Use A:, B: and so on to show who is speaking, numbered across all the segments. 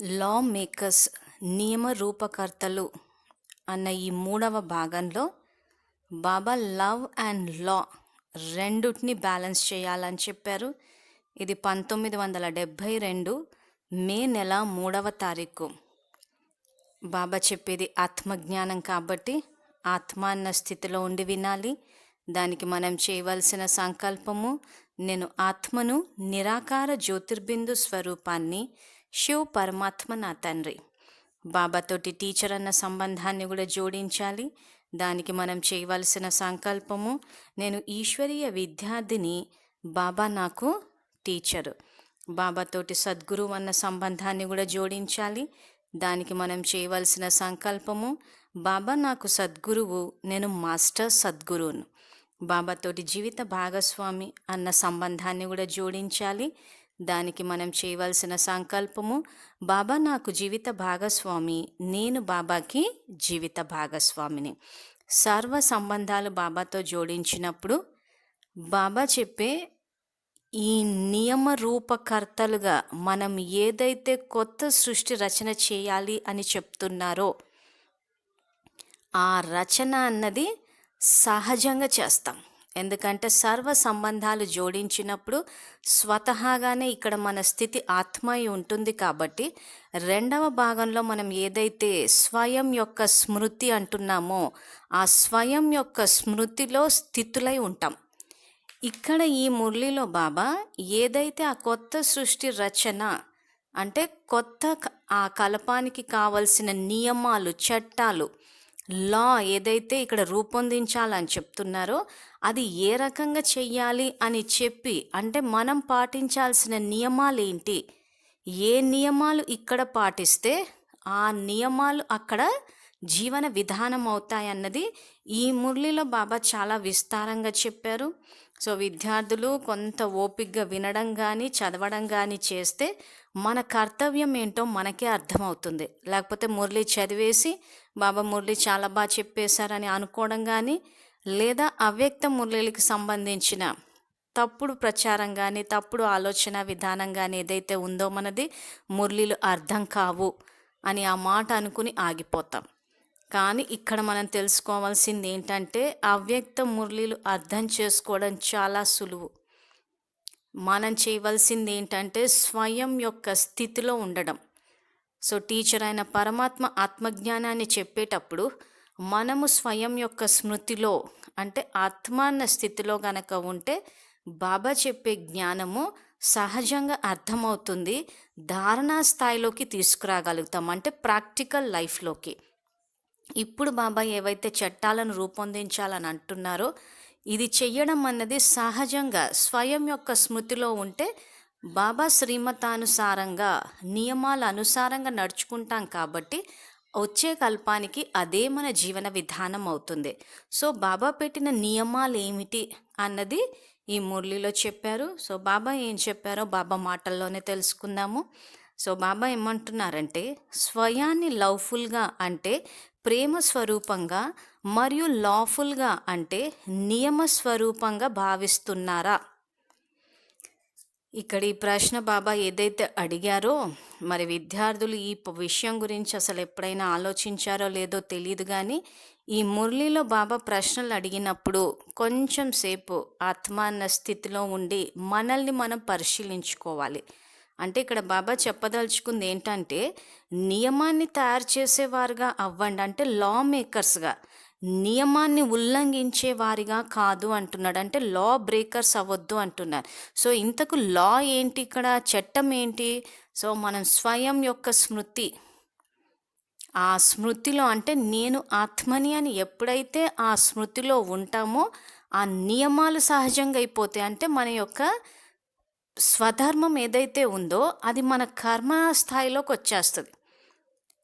A: లా makers నియమ రూపకర్తలు అన్న ఈ మూడవ భాగంలో బాబా లవ్ అండ్ లా రెండుటిని బ్యాలెన్స్ చేయాలని చెప్పారు. ఇది 1972 మే నెల 3వ తారీఖు. బాబా చెప్పేది ఆత్మజ్ఞానం కాబట్టి ఆత్మ అన్న స్థితిలో ఉండి వినాలి. దానికి మనం చేయవలసిన సంకల్పము, నేను ఆత్మను, నిరాకార జ్యోతిర్బిందు స్వరూపాన్ని, శివ్ పరమాత్మ నా తండ్రి. బాబాతోటి టీచర్ అన్న సంబంధాన్ని కూడా జోడించాలి. దానికి మనం చేయవలసిన సంకల్పము, నేను ఈశ్వరీయ విద్యార్థిని, బాబా నాకు టీచరు. బాబాతోటి సద్గురువు అన్న సంబంధాన్ని కూడా జోడించాలి. దానికి మనం చేయవలసిన సంకల్పము, బాబా నాకు సద్గురువు, నేను మాస్టర్ సద్గురువును. బాబాతోటి జీవిత భాగస్వామి అన్న సంబంధాన్ని కూడా జోడించాలి. దానికి మనం చేయవలసిన సంకల్పము, బాబా నాకు జీవిత భాగస్వామి, నేను బాబాకి జీవిత భాగస్వామిని. సర్వ సంబంధాలు బాబాతో జోడించినప్పుడు బాబా చెప్పే ఈ నియమ రూపకర్తలుగా మనం ఏదైతే కొత్త సృష్టి రచన చేయాలి అని చెప్తున్నారో ఆ రచన అన్నది సహజంగా చేస్తాం. ఎందుకంటే సర్వ సంబంధాలు జోడించినప్పుడు స్వతహాగానే ఇక్కడ మన స్థితి ఆత్మయి ఉంటుంది. కాబట్టి రెండవ భాగంలో మనం ఏదైతే స్వయం యొక్క స్మృతి అంటున్నామో ఆ స్వయం యొక్క స్మృతిలో స్థితులై ఉంటాం. ఇక్కడ ఈ మురళిలో బాబా ఏదైతే ఆ కొత్త సృష్టి రచన అంటే ఆ కల్పానికి కావలసిన నియమాలు, చట్టాలు, లా ఏదైతే ఇక్కడ రూపొందించాలని చెప్తున్నారో అది ఏ రకంగా చెయ్యాలి అని చెప్పి, అంటే మనం పాటించాల్సిన నియమాలు ఏంటి, ఏ నియమాలు ఇక్కడ పాటిస్తే ఆ నియమాలు అక్కడ జీవన విధానం అవుతాయన్నది ఈ మురళిలో బాబా చాలా విస్తారంగా చెప్పారు. సో విద్యార్థులు కొంత ఓపికగా వినడం కానీ చదవడం కానీ చేస్తే మన కర్తవ్యం ఏంటో మనకే అర్థమవుతుంది. లేకపోతే మురళి చదివేసి బాబా మురళి చాలా బాగా చెప్పేశారని అనుకోవడం కానీ, లేదా అవ్యక్త మురళికి సంబంధించిన తప్పుడు ప్రచారం కానీ తప్పుడు ఆలోచన విధానం కానీ ఏదైతే ఉందో మనది మురళిలు అర్థం కావు అని ఆ మాట అనుకుని ఆగిపోతాం. కానీ ఇక్కడ మనం తెలుసుకోవాల్సింది ఏంటంటే అవ్యక్త మురళిలు అర్థం చేసుకోవడం చాలా సులువు. మనం చేయవలసింది ఏంటంటే స్వయం యొక్క స్థితిలో ఉండడం. సో టీచర్ అయిన పరమాత్మ ఆత్మజ్ఞానాన్ని చెప్పేటప్పుడు మనము స్వయం యొక్క స్మృతిలో అంటే ఆత్మ అన్న స్థితిలో గనక ఉంటే బాబా చెప్పే జ్ఞానము సహజంగా అర్థమవుతుంది. ధారణా స్థాయిలోకి తీసుకురాగలుగుతాం, అంటే ప్రాక్టికల్ లైఫ్లోకి. ఇప్పుడు బాబా ఏవైతే చట్టాలను రూపొందించాలని అంటున్నారో ఇది చెయ్యడం అన్నది సహజంగా స్వయం యొక్క స్మృతిలో ఉంటే బాబా శ్రీమతానుసారంగా నియమాల అనుసారంగా నడుచుకుంటాం. కాబట్టి వచ్చే కల్పానికి అదే మన జీవన విధానం అవుతుంది. సో బాబా పెట్టిన నియమాలు ఏమిటి అన్నది ఈ మురళిలో చెప్పారు. సో బాబా ఏం చెప్పారో బాబా మాటల్లోనే తెలుసుకుందాము. సో బాబా ఏమంటున్నారంటే స్వయాన్ని లవ్ఫుల్గా అంటే ప్రేమ స్వరూపంగా మరియు లాఫుల్గా అంటే నియమ స్వరూపంగా భావిస్తున్నారా? ఇక్కడ ఈ ప్రశ్న బాబా ఏదైతే అడిగారో మరి విద్యార్థులు ఈ విషయం గురించి అసలు ఎప్పుడైనా ఆలోచించారో లేదో తెలియదు. కానీ ఈ మురళిలో బాబా ప్రశ్నలు అడిగినప్పుడు కొంచెం సేపు ఆత్మ అన్న స్థితిలో ఉండి మనల్ని మనం పరిశీలించుకోవాలి. అంటే ఇక్కడ బాబా చెప్పదలుచుకుంది ఏంటంటే నియమాన్ని తయారు చేసేవారుగా అవ్వండి, అంటే లా మేకర్స్గా, నియమాన్ని ఉల్లంఘించే వారిగా కాదు అంటున్నాడు. అంటే లా బ్రేకర్స్ అవ్వద్దు అంటున్నారు. సో ఇంతకు లా ఏంటి, ఇక్కడ చట్టం ఏంటి? సో మనం స్వయం యొక్క స్మృతి, ఆ స్మృతిలో అంటే నేను ఆత్మని అని ఎప్పుడైతే ఆ స్మృతిలో ఉంటామో ఆ నియమాలు సహజంగా అయిపోతాయి. అంటే మన యొక్క స్వధర్మం ఏదైతే ఉందో అది మన కర్మ స్థాయిలోకి వచ్చేస్తుంది.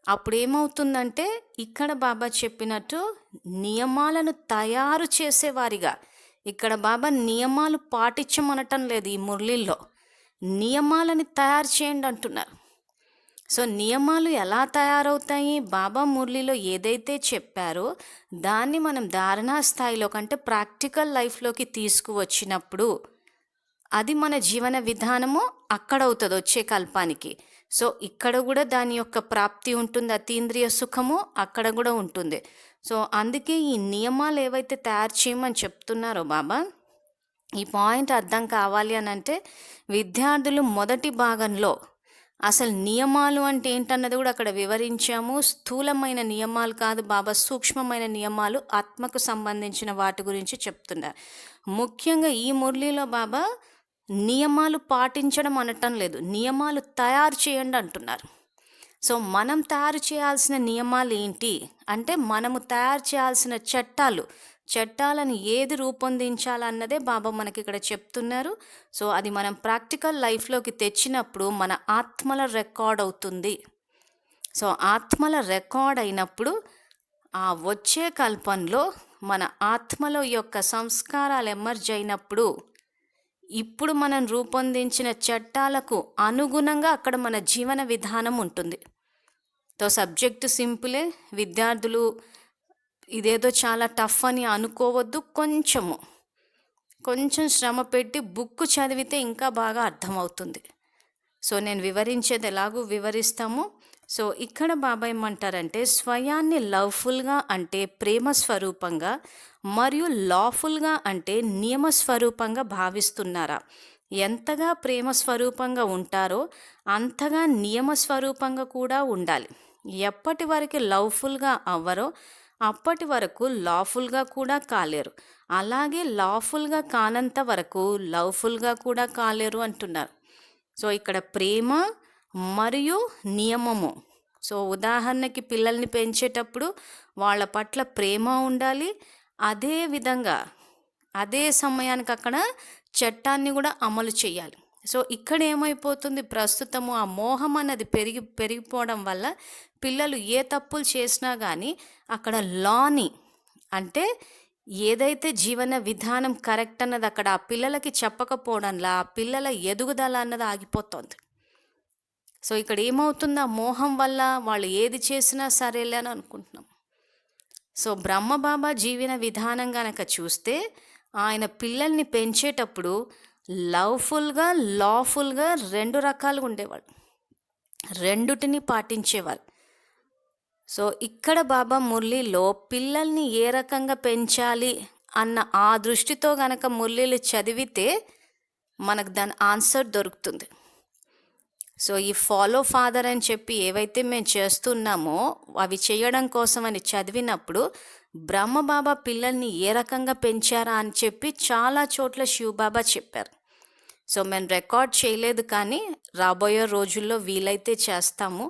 A: అప్పుడు ఏమవుతుందంటే ఇక్కడ బాబా చెప్పినట్టు నియమాలను తయారు చేసేవారిగా, ఇక్కడ బాబా నియమాలు పాటించమనటం లేదు. ఈ మురళిల్లో నియమాలని తయారు చేయండి అంటున్నారు. సో నియమాలు ఎలా తయారవుతాయి? బాబా మురళిలో ఏదైతే చెప్పారో దాన్ని మనం ధారణా స్థాయిలోకి అంటే ప్రాక్టికల్ లైఫ్లోకి తీసుకువచ్చినప్పుడు అది మన జీవన విధానము అక్కడ అవుతుంది వచ్చే కల్పానికి. సో ఇక్కడ కూడా దాని యొక్క ప్రాప్తి ఉంటుంది, అతీంద్రియ సుఖము అక్కడ కూడా ఉంటుంది. సో అందుకే ఈ నియమాలు ఏవైతే తయారు చేయమని చెప్తున్నారో బాబా, ఈ పాయింట్ అర్థం కావాలి అని అంటే విద్యార్థులు మొదటి భాగంలో అసలు నియమాలు అంటే ఏంటన్నది కూడా అక్కడ వివరించాము. స్థూలమైన నియమాలు కాదు బాబా, సూక్ష్మమైన నియమాలు, ఆత్మకు సంబంధించిన వాటి గురించి చెప్తున్నారు. ముఖ్యంగా ఈ మురళిలో బాబా నియమాలు పాటించడం అనటం లేదు, నియమాలు తయారు చేయండి అంటున్నారు. సో మనం తయారు చేయాల్సిన నియమాలు ఏంటి అంటే, మనము తయారు చేయాల్సిన చట్టాలను ఏది రూపొందించాలన్నదే బాబా మనకి ఇక్కడ చెప్తున్నారు. సో అది మనం ప్రాక్టికల్ లైఫ్లోకి తెచ్చినప్పుడు మన ఆత్మల రికార్డ్ అవుతుంది. సో ఆత్మల రికార్డ్ అయినప్పుడు ఆ వచ్చే కల్పంలో మన ఆత్మలో యొక్క సంస్కారాలు ఎమర్జ్ అయినప్పుడు ఇప్పుడు మనం రూపొందించిన చట్టాలకు అనుగుణంగా అక్కడ మన జీవన విధానం ఉంటుంది. తో సబ్జెక్టు సింపులే, విద్యార్థులు ఇదేదో చాలా టఫ్ అని అనుకోవద్దు. కొంచెం శ్రమ పెట్టి బుక్ చదివితే ఇంకా బాగా అర్థమవుతుంది. సో నేను వివరించేది ఎలాగూ వివరిస్తాము. సో ఇక్కడ బాబా ఏమంటారంటే, స్వయాన్ని లవ్ఫుల్గా అంటే ప్రేమ స్వరూపంగా మరియు లాఫుల్గా అంటే నియమ స్వరూపంగా భావిస్తున్నారా? ఎంతగా ప్రేమ స్వరూపంగా ఉంటారో అంతగా నియమ స్వరూపంగా కూడా ఉండాలి. ఎప్పటి వరకు లవ్ఫుల్గా అవ్వరో అప్పటి వరకు లాఫుల్గా కూడా కాలేరు. అలాగే లాఫుల్గా కానంత వరకు లవ్ఫుల్గా కూడా కాలేరు అంటున్నారు. సో ఇక్కడ ప్రేమ మరియు నియమము. సో ఉదాహరణకి పిల్లల్ని పెంచేటప్పుడు వాళ్ళ పట్ల ప్రేమ ఉండాలి, అదే విధంగా అదే సమయానికి అక్కడ చట్టాన్ని కూడా అమలు చేయాలి. సో ఇక్కడ ఏమైపోతుంది, ప్రస్తుతము ఆ మోహం అన్నది పెరిగిపోవడం వల్ల పిల్లలు ఏ తప్పులు చేసినా కానీ అక్కడ లాని అంటే ఏదైతే జీవన విధానం కరెక్ట్ అన్నది అక్కడ ఆ పిల్లలకి చెప్పకపోవడంలో ఆ పిల్లల ఎదుగుదల అన్నది ఆగిపోతుంది. సో ఇక్కడ ఏమవుతుంది, ఆ మోహం వల్ల వాళ్ళు ఏది చేసినా సరేలే అని అనుకుంటున్నాం. సో బ్రహ్మబాబా జీవన విధానం కనుక చూస్తే ఆయన పిల్లల్ని పెంచేటప్పుడు లవ్ఫుల్గా లాఫుల్గా 2 రకాలుగా ఉండేవాళ్ళు, రెండుటిని పాటించేవాళ్ళు. సో ఇక్కడ బాబా మురళిలో పిల్లల్ని ఏ రకంగా పెంచాలి అన్న ఆ దృష్టితో గనక మురళిలు చదివితే మనకు దాని ఆన్సర్ దొరుకుతుంది. సో ఈ ఫాలో ఫాదర్ అని చెప్పి ఏవైతే మేము చేస్తున్నామో అవి చేయడం కోసం అని చదివినప్పుడు బ్రహ్మబాబా పిల్లల్ని ఏ రకంగా పెంచారా అని చెప్పి చాలా చోట్ల శివబాబా చెప్పారు. సో మేము రికార్డ్ చేయలేదు, కానీ రాబోయే రోజుల్లో వీలైతే చేస్తాము.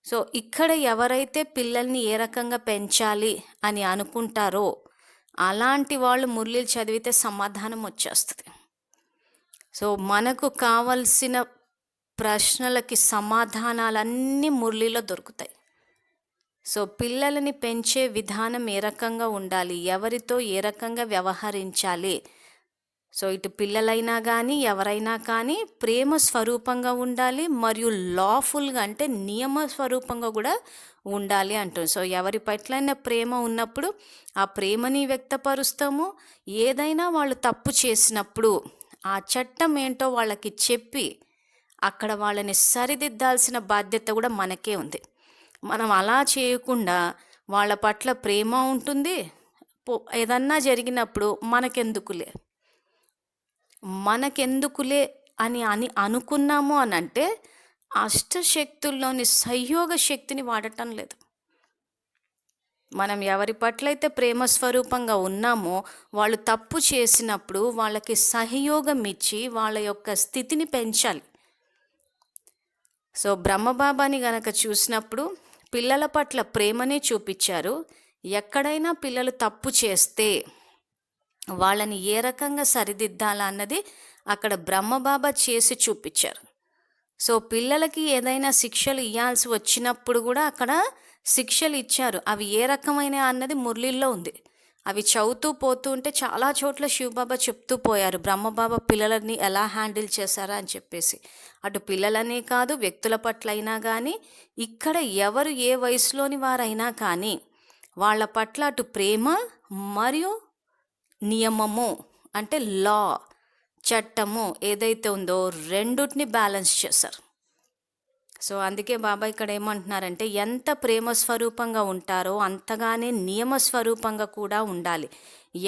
A: సో ఇక్కడ ఎవరైతే పిల్లల్ని ఏ రకంగా పెంచాలి అని అనుకుంటారో అలాంటి వాళ్ళు మురళీలు చదివితే సమాధానం వచ్చేస్తుంది. సో మనకు కావలసిన ప్రశ్నలకి సమాధానాలన్నీ మురళీలో దొరుకుతాయి. సో పిల్లలని పెంచే విధానం ఏ రకంగా ఉండాలి, ఎవరితో ఏ రకంగా వ్యవహరించాలి, సో ఇటు పిల్లలైనా కానీ ఎవరైనా కానీ ప్రేమ స్వరూపంగా ఉండాలి మరియు లాఫుల్గా అంటే నియమ స్వరూపంగా కూడా ఉండాలి అంటుంది. సో ఎవరి పట్లైనా ప్రేమ ఉన్నప్పుడు ఆ ప్రేమని వ్యక్తపరుస్తాము. ఏదైనా వాళ్ళు తప్పు చేసినప్పుడు ఆ చట్టం ఏంటో వాళ్ళకి చెప్పి అక్కడ వాళ్ళని సరిదిద్దాల్సిన బాధ్యత కూడా మనకే ఉంది. మనం అలా చేయకుండా వాళ్ళ పట్ల ప్రేమ ఉంటుంది, ఏదన్నా జరిగినప్పుడు మనకెందుకులే అని అనుకున్నాము అని అంటే అష్టశక్తుల్లోని సహయోగ శక్తిని వాడటం లేదు. మనం ఎవరి పట్లయితే ప్రేమ స్వరూపంగా ఉన్నామో వాళ్ళు తప్పు చేసినప్పుడు వాళ్ళకి సహయోగం ఇచ్చి వాళ్ళ యొక్క స్థితిని పెంచాలి. సో బ్రహ్మబాబాని గనక చూసినప్పుడు పిల్లల పట్ల ప్రేమనే చూపించారు. ఎక్కడైనా పిల్లలు తప్పు చేస్తే వాళ్ళని ఏ రకంగా సరిదిద్దాలా అన్నది అక్కడ బ్రహ్మబాబా చేసి చూపించారు. సో పిల్లలకి ఏదైనా శిక్షలు ఇవ్వాల్సి వచ్చినప్పుడు కూడా అక్కడ శిక్షలు ఇచ్చారు. అవి ఏ రకమైన అన్నది మురళీల్లో ఉంది. అవి చదువుతూ పోతూ ఉంటే చాలా చోట్ల శివబాబా చెప్తూ పోయారు బ్రహ్మబాబా పిల్లలని ఎలా హ్యాండిల్ చేశారా అని చెప్పేసి. అటు పిల్లలనే కాదు వ్యక్తుల పట్ల అయినా కానీ ఇక్కడ ఎవరు ఏ వయసులోని వారైనా కానీ వాళ్ళ పట్ల అటు ప్రేమ మరియు నియమము అంటే లా చట్టము ఏదైతే ఉందో రెండుటిని బ్యాలెన్స్ చేశారు. సో అందుకే బాబా ఇక్కడ ఏమంటున్నారంటే ఎంత ప్రేమ స్వరూపంగా ఉంటారో అంతగానే నియమ స్వరూపంగా కూడా ఉండాలి.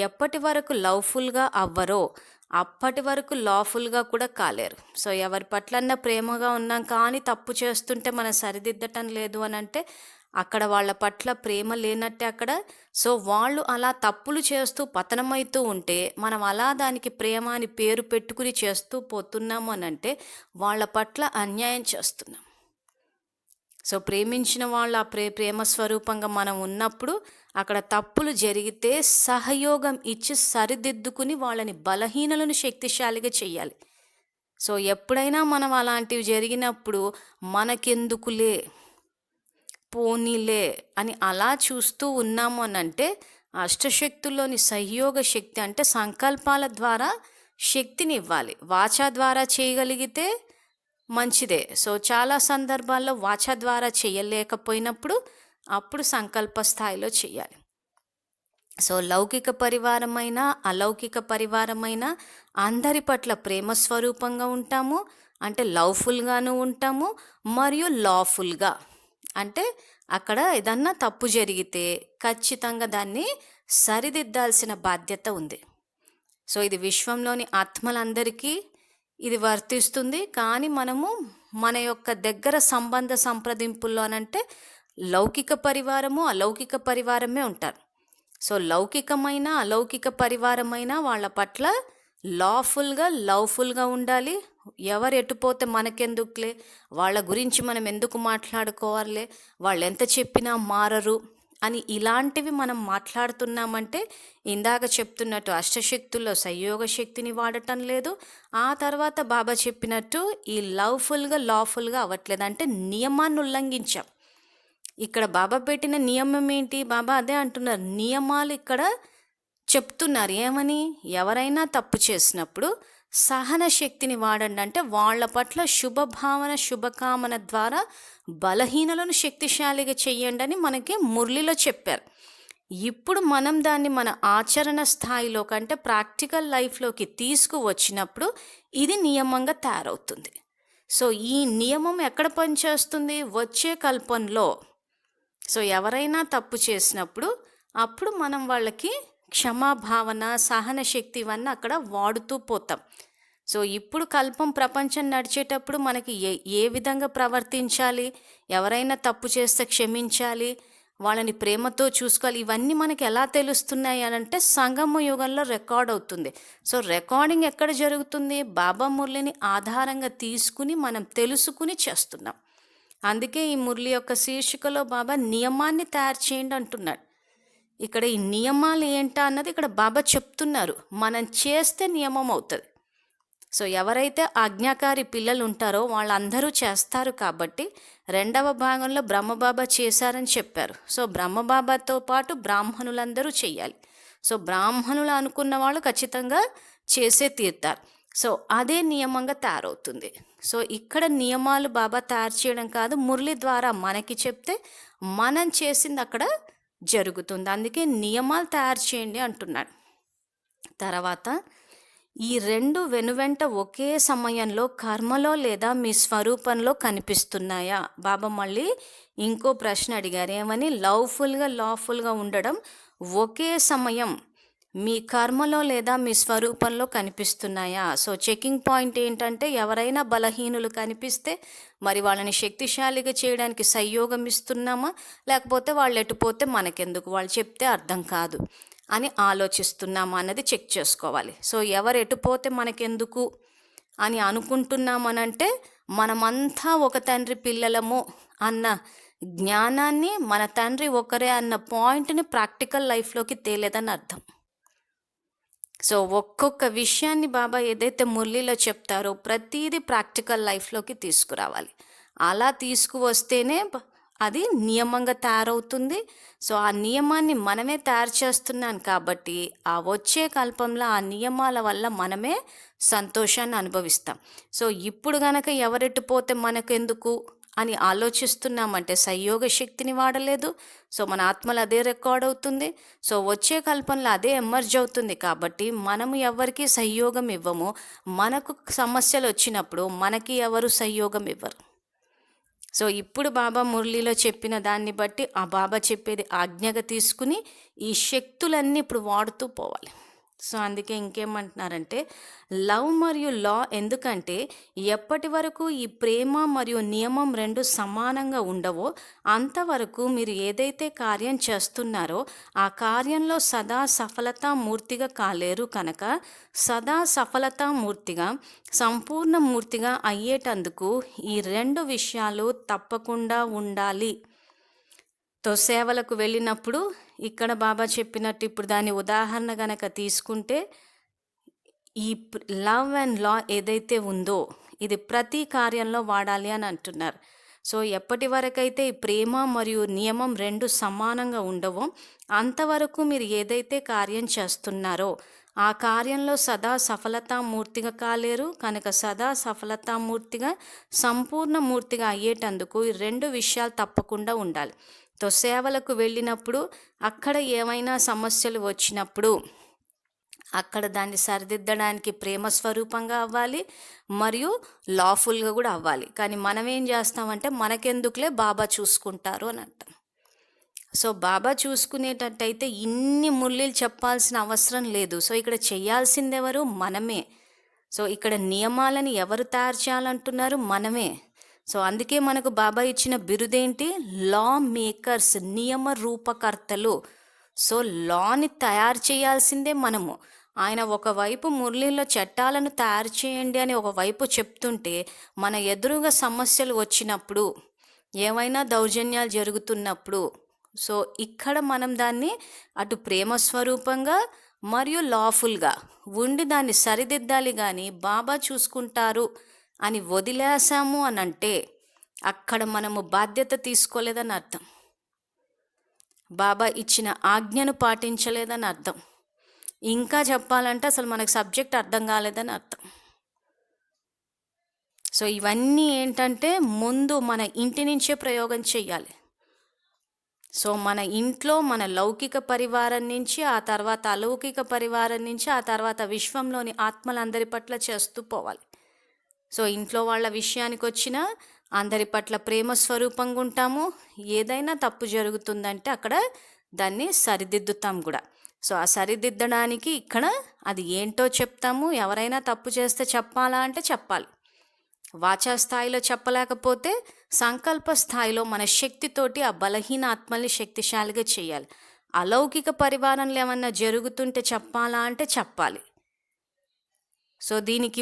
A: ఎప్పటి వరకు లవ్ఫుల్గా అవ్వరో అప్పటి వరకు లాఫుల్గా కూడా కాలేరు. సో ఎవరి పట్లన్నా ప్రేమగా ఉన్నాం కానీ తప్పు చేస్తుంటే మనం సరిదిద్దటం లేదు అని అంటే అక్కడ వాళ్ళ పట్ల ప్రేమ లేనట్టే అక్కడ. సో వాళ్ళు అలా తప్పులు చేస్తూ పతనమవుతూ ఉంటే మనం అలా దానికి ప్రేమ అని పేరు పెట్టుకుని చేస్తూ పోతున్నాము అని అంటే వాళ్ళ పట్ల అన్యాయం చేస్తున్నాం. సో ప్రేమించిన వాళ్ళు ఆ ప్రేమ స్వరూపంగా మనం ఉన్నప్పుడు అక్కడ తప్పులు జరిగితే సహయోగం ఇచ్చి సరిదిద్దుకుని వాళ్ళని బలహీనలను శక్తిశాలిగా చెయ్యాలి. సో ఎప్పుడైనా మనం అలాంటివి జరిగినప్పుడు మనకెందుకులే పోనీలే అని అలా చూస్తూ ఉన్నాము అని అంటే అష్టశక్తుల్లోని సహయోగ శక్తి అంటే సంకల్పాల ద్వారా శక్తిని ఇవ్వాలి. వాచా ద్వారా చేయగలిగితే మంచిదే. సో చాలా సందర్భాల్లో వాచ ద్వారా చేయలేకపోయినప్పుడు అప్పుడు సంకల్ప స్థాయిలో చేయాలి. సో లౌకిక పరివారమైన అలౌకిక పరివారమైన అందరి పట్ల ప్రేమ స్వరూపంగా ఉంటాము, అంటే లవ్ఫుల్గాను ఉంటాము, మరియు లాఫుల్గా అంటే అక్కడ ఏదన్నా తప్పు జరిగితే ఖచ్చితంగా దాన్ని సరిదిద్దాల్సిన బాధ్యత ఉంది. సో ఇది విశ్వంలోని ఆత్మలందరికీ ఇది వర్తిస్తుంది. కానీ మనము మన యొక్క దగ్గర సంబంధ సంప్రదింపుల్లోనంటే లౌకిక పరివారము అలౌకిక పరివారమే ఉంటారు. సో లౌకికమైన అలౌకిక పరివారమైన వాళ్ళ పట్ల లాఫుల్గా లవ్ఫుల్గా ఉండాలి. ఎవరు ఎటుపోతే మనకెందుకులే, వాళ్ళ గురించి మనం ఎందుకు మాట్లాడుకోవాలే, వాళ్ళు ఎంత చెప్పినా మారరు అని ఇలాంటివి మనం మాట్లాడుతున్నామంటే ఇందాక చెప్తున్నట్టు అష్టశక్తుల్లో సంయోగ శక్తిని వాడటం లేదు. ఆ తర్వాత బాబా చెప్పినట్టు ఈ లవ్ఫుల్గా లాఫుల్గా అవ్వట్లేదు, అంటే నియమాన్ని ఉల్లంఘించాం. ఇక్కడ బాబా పెట్టిన నియమం ఏంటి? బాబా అదే అంటున్నారు, నియమాలు ఇక్కడ చెప్తున్నారు. ఏమని? ఎవరైనా తప్పు చేసినప్పుడు సహన శక్తిని వాడండి, అంటే వాళ్ళ పట్ల శుభభావన శుభకామన ద్వారా బలహీనలను శక్తిశాలిగా చెయ్యండి అని మనకి మురళిలో చెప్పారు. ఇప్పుడు మనం దాన్ని మన ఆచరణ స్థాయిలో కంటే ప్రాక్టికల్ లైఫ్లోకి తీసుకువచ్చినప్పుడు ఇది నియమంగా తయారవుతుంది. సో ఈ నియమం ఎక్కడ పనిచేస్తుంది? వచ్చే కల్పంలో. సో ఎవరైనా తప్పు చేసినప్పుడు అప్పుడు మనం వాళ్ళకి క్షమాభావన సహన శక్తి ఇవన్నీ అక్కడ వాడుతూ పోతాం. సో ఇప్పుడు కల్పం ప్రపంచం నడిచేటప్పుడు మనకి ఏ విధంగా ప్రవర్తించాలి, ఎవరైనా తప్పు చేస్తే క్షమించాలి, వాళ్ళని ప్రేమతో చూసుకోవాలి, ఇవన్నీ మనకి ఎలా తెలుస్తున్నాయి అని అంటే సంగమ యుగంలో రికార్డ్ అవుతుంది. సో రికార్డింగ్ ఎక్కడ జరుగుతుంది? బాబా మురళిని ఆధారంగా తీసుకుని మనం తెలుసుకుని చేస్తున్నాం. అందుకే ఈ మురళి యొక్క శీర్షికలో బాబా నియమాన్ని తయారు చేయండి అంటున్నాడు. ఇక్కడ ఈ నియమాలు ఏంటా అన్నది ఇక్కడ బాబా చెప్తున్నారు. మనం చేస్తే నియమం అవుతుంది. సో ఎవరైతే ఆజ్ఞాకారి పిల్లలు ఉంటారో వాళ్ళందరూ చేస్తారు. కాబట్టి రెండవ భాగంలో బ్రహ్మబాబా చేశారని చెప్పారు. సో బ్రహ్మబాబాతో పాటు బ్రాహ్మణులందరూ చెయ్యాలి. సో బ్రాహ్మణులు అనుకున్న వాళ్ళు ఖచ్చితంగా చేసే తీరుతారు. సో అదే నియమంగా తయారవుతుంది. సో ఇక్కడ నియమాలు బాబా తయారు చేయడం కాదు, మురళి ద్వారా మనకి చెప్తే మనం చేసింది అక్కడ జరుగుతుంది. అందుకే నియమాలు తయారు చేయండి అంటున్నాడు. తర్వాత ఈ రెండు వెనువెంట ఒకే సమయంలో కర్మలో లేదా మీ స్వరూపంలో కనిపిస్తున్నాయా? బాబా మళ్ళీ ఇంకో ప్రశ్న అడిగారు. ఏమని? లవ్ఫుల్గా లాఫుల్గా ఉండడం ఒకే సమయం మీ కర్మలో లేదా మీ స్వరూపంలో కనిపిస్తున్నాయా? సో చెకింగ్ పాయింట్ ఏంటంటే ఎవరైనా బలహీనులు కనిపిస్తే మరి వాళ్ళని శక్తిశాలిగా చేయడానికి సంయోగం ఇస్తున్నామా, లేకపోతే వాళ్ళు ఎటుపోతే మనకెందుకు, వాళ్ళు చెప్తే అర్థం కాదు అని ఆలోచిస్తున్నామా అన్నది చెక్ చేసుకోవాలి. సో ఎవరు ఎటుపోతే మనకెందుకు అని అనుకుంటున్నామనంటే మనమంతా ఒక తండ్రి పిల్లలము అన్న జ్ఞానాన్ని, మన తండ్రి ఒకరే అన్న పాయింట్ని ప్రాక్టికల్ లైఫ్లోకి తేలేదని అర్థం. సో ఒక్కొక్క విషయాన్ని బాబా ఏదైతే మురళిలో చెప్తారో ప్రతీది ప్రాక్టికల్ లైఫ్లోకి తీసుకురావాలి. అలా తీసుకువస్తేనే అది నియమంగా తయారవుతుంది. సో ఆ నియమాన్ని మనమే తయారు చేస్తున్నాం కాబట్టి ఆ వచ్చే కల్పంలో ఆ నియమాల వల్ల మనమే సంతోషాన్ని అనుభవిస్తాం. సో ఇప్పుడు గనక ఎవరెట్టుపోతే మనకెందుకు అని ఆలోచిస్తున్నామంటే సంయోగ శక్తిని వాడలేదు. సో మన ఆత్మలు అదే రికార్డ్ అవుతుంది. సో వచ్చే కల్పనలో అదే ఎమర్జ్ అవుతుంది. కాబట్టి మనము ఎవరికి సంయోగం ఇవ్వము. మనకు సమస్యలు వచ్చినప్పుడు మనకి ఎవరు సంయోగం ఇవ్వరు. సో ఇప్పుడు బాబా మురళిలో చెప్పిన దాన్ని బట్టి ఆ బాబా చెప్పేది ఆజ్ఞగా తీసుకుని ఈ శక్తులన్నీ ఇప్పుడు వాడుతూ పోవాలి. సో అందుకే ఇంకేమంటున్నారంటే లవ్ మరియు లా ఎందుకంటే ఎప్పటి వరకు ఈ ప్రేమ మరియు నియమం రెండు సమానంగా ఉండవో అంతవరకు మీరు ఏదైతే కార్యం చేస్తున్నారో ఆ కార్యంలో సదా సఫలతామూర్తిగా కాలేరు కనుక సదా సఫలతామూర్తిగా సంపూర్ణ మూర్తిగా అయ్యేటందుకు ఈ రెండు విషయాలు తప్పకుండా ఉండాలి. సేవలకు వెళ్ళినప్పుడు ఇక్కడ బాబా చెప్పినట్టు ఇప్పుడు దాని ఉదాహరణ గనక తీసుకుంటే ఈ లవ్ అండ్ లా ఏదైతే ఉందో ఇది ప్రతి కార్యంలో వాడాలి అని అంటున్నారు. సో ఎప్పటి వరకైతే ఈ ప్రేమ మరియు నియమం రెండు సమానంగా ఉండవో అంతవరకు మీరు ఏదైతే కార్యం చేస్తున్నారో ఆ కార్యంలో సదా సఫలతామూర్తిగా కాలేరు కనుక సదా సఫలతామూర్తిగా సంపూర్ణ మూర్తిగా అయ్యేటందుకు ఈ రెండు విషయాలు తప్పకుండా ఉండాలి. సేవలకు వెళ్ళినప్పుడు అక్కడ ఏమైనా సమస్యలు వచ్చినప్పుడు అక్కడ దాన్ని సరిదిద్దడానికి ప్రేమ స్వరూపంగా అవ్వాలి మరియు లాఫుల్గా కూడా అవ్వాలి. కానీ మనం ఏం చేస్తామంటే మనకెందుకులే బాబా చూసుకుంటారు అని అంటాం. సో బాబా చూసుకునేటట్టయితే ఇన్ని మురళీలు చెప్పాల్సిన అవసరం లేదు. సో ఇక్కడ చేయాల్సిందెవరు? మనమే. సో ఇక్కడ నియమాలని ఎవరు తయారు చేయాలంటున్నారు? మనమే. సో అందుకే మనకు బాబా ఇచ్చిన బిరుదేంటి? లా మేకర్స్, నియమ రూపకర్తలు. సో లాని తయారు చేయాల్సిందే మనము. ఆయన ఒకవైపు మురళీలో చట్టాలను తయారు చేయండి అని ఒకవైపు చెప్తుంటే మన ఎదురుగా సమస్యలు వచ్చినప్పుడు ఏమైనా దౌర్జన్యాలు జరుగుతున్నప్పుడు సో ఇక్కడ మనం దాన్ని అటు ప్రేమ స్వరూపంగా మరియు లాఫుల్గా ఉండి దాన్ని సరిదిద్దాలి. కానీ బాబా చూసుకుంటారు అని వదిలేసాము అని అంటే అక్కడ మనము బాధ్యత తీసుకోలేదని అర్థం. బాబా ఇచ్చిన ఆజ్ఞను పాటించలేదని అర్థం. ఇంకా చెప్పాలంటే అసలు మనకు సబ్జెక్ట్ అర్థం కాలేదని అర్థం. సో ఇవన్నీ ఏంటంటే ముందు మన ఇంటి నుంచే ప్రయోగం చేయాలి. సో మన ఇంట్లో మన లౌకిక పరివారం నుంచి ఆ తర్వాత అలౌకిక పరివారం నుంచి ఆ తర్వాత విశ్వంలోని ఆత్మలందరి పట్ల చేస్తూ పోవాలి. సో ఇంట్లో వాళ్ళ విషయానికి వచ్చినా అందరి పట్ల ప్రేమ స్వరూపంగా ఉంటాము. ఏదైనా తప్పు జరుగుతుందంటే అక్కడ దాన్ని సరిదిద్దుతాం కూడా. సో ఆ సరిదిద్దడానికి ఇక్కడ అది ఏంటో చెప్తాము. ఎవరైనా తప్పు చేస్తే చెప్పాలా అంటే చెప్పాలి. వాచా స్థాయిలో చెప్పలేకపోతే సంకల్ప స్థాయిలో మన శక్తితోటి ఆ బలహీన ఆత్మల్ని శక్తిశాలిగా చేయాలి. అలౌకిక పరివారంలో ఏమన్నా జరుగుతుంటే చెప్పాలా అంటే చెప్పాలి. సో దీనికి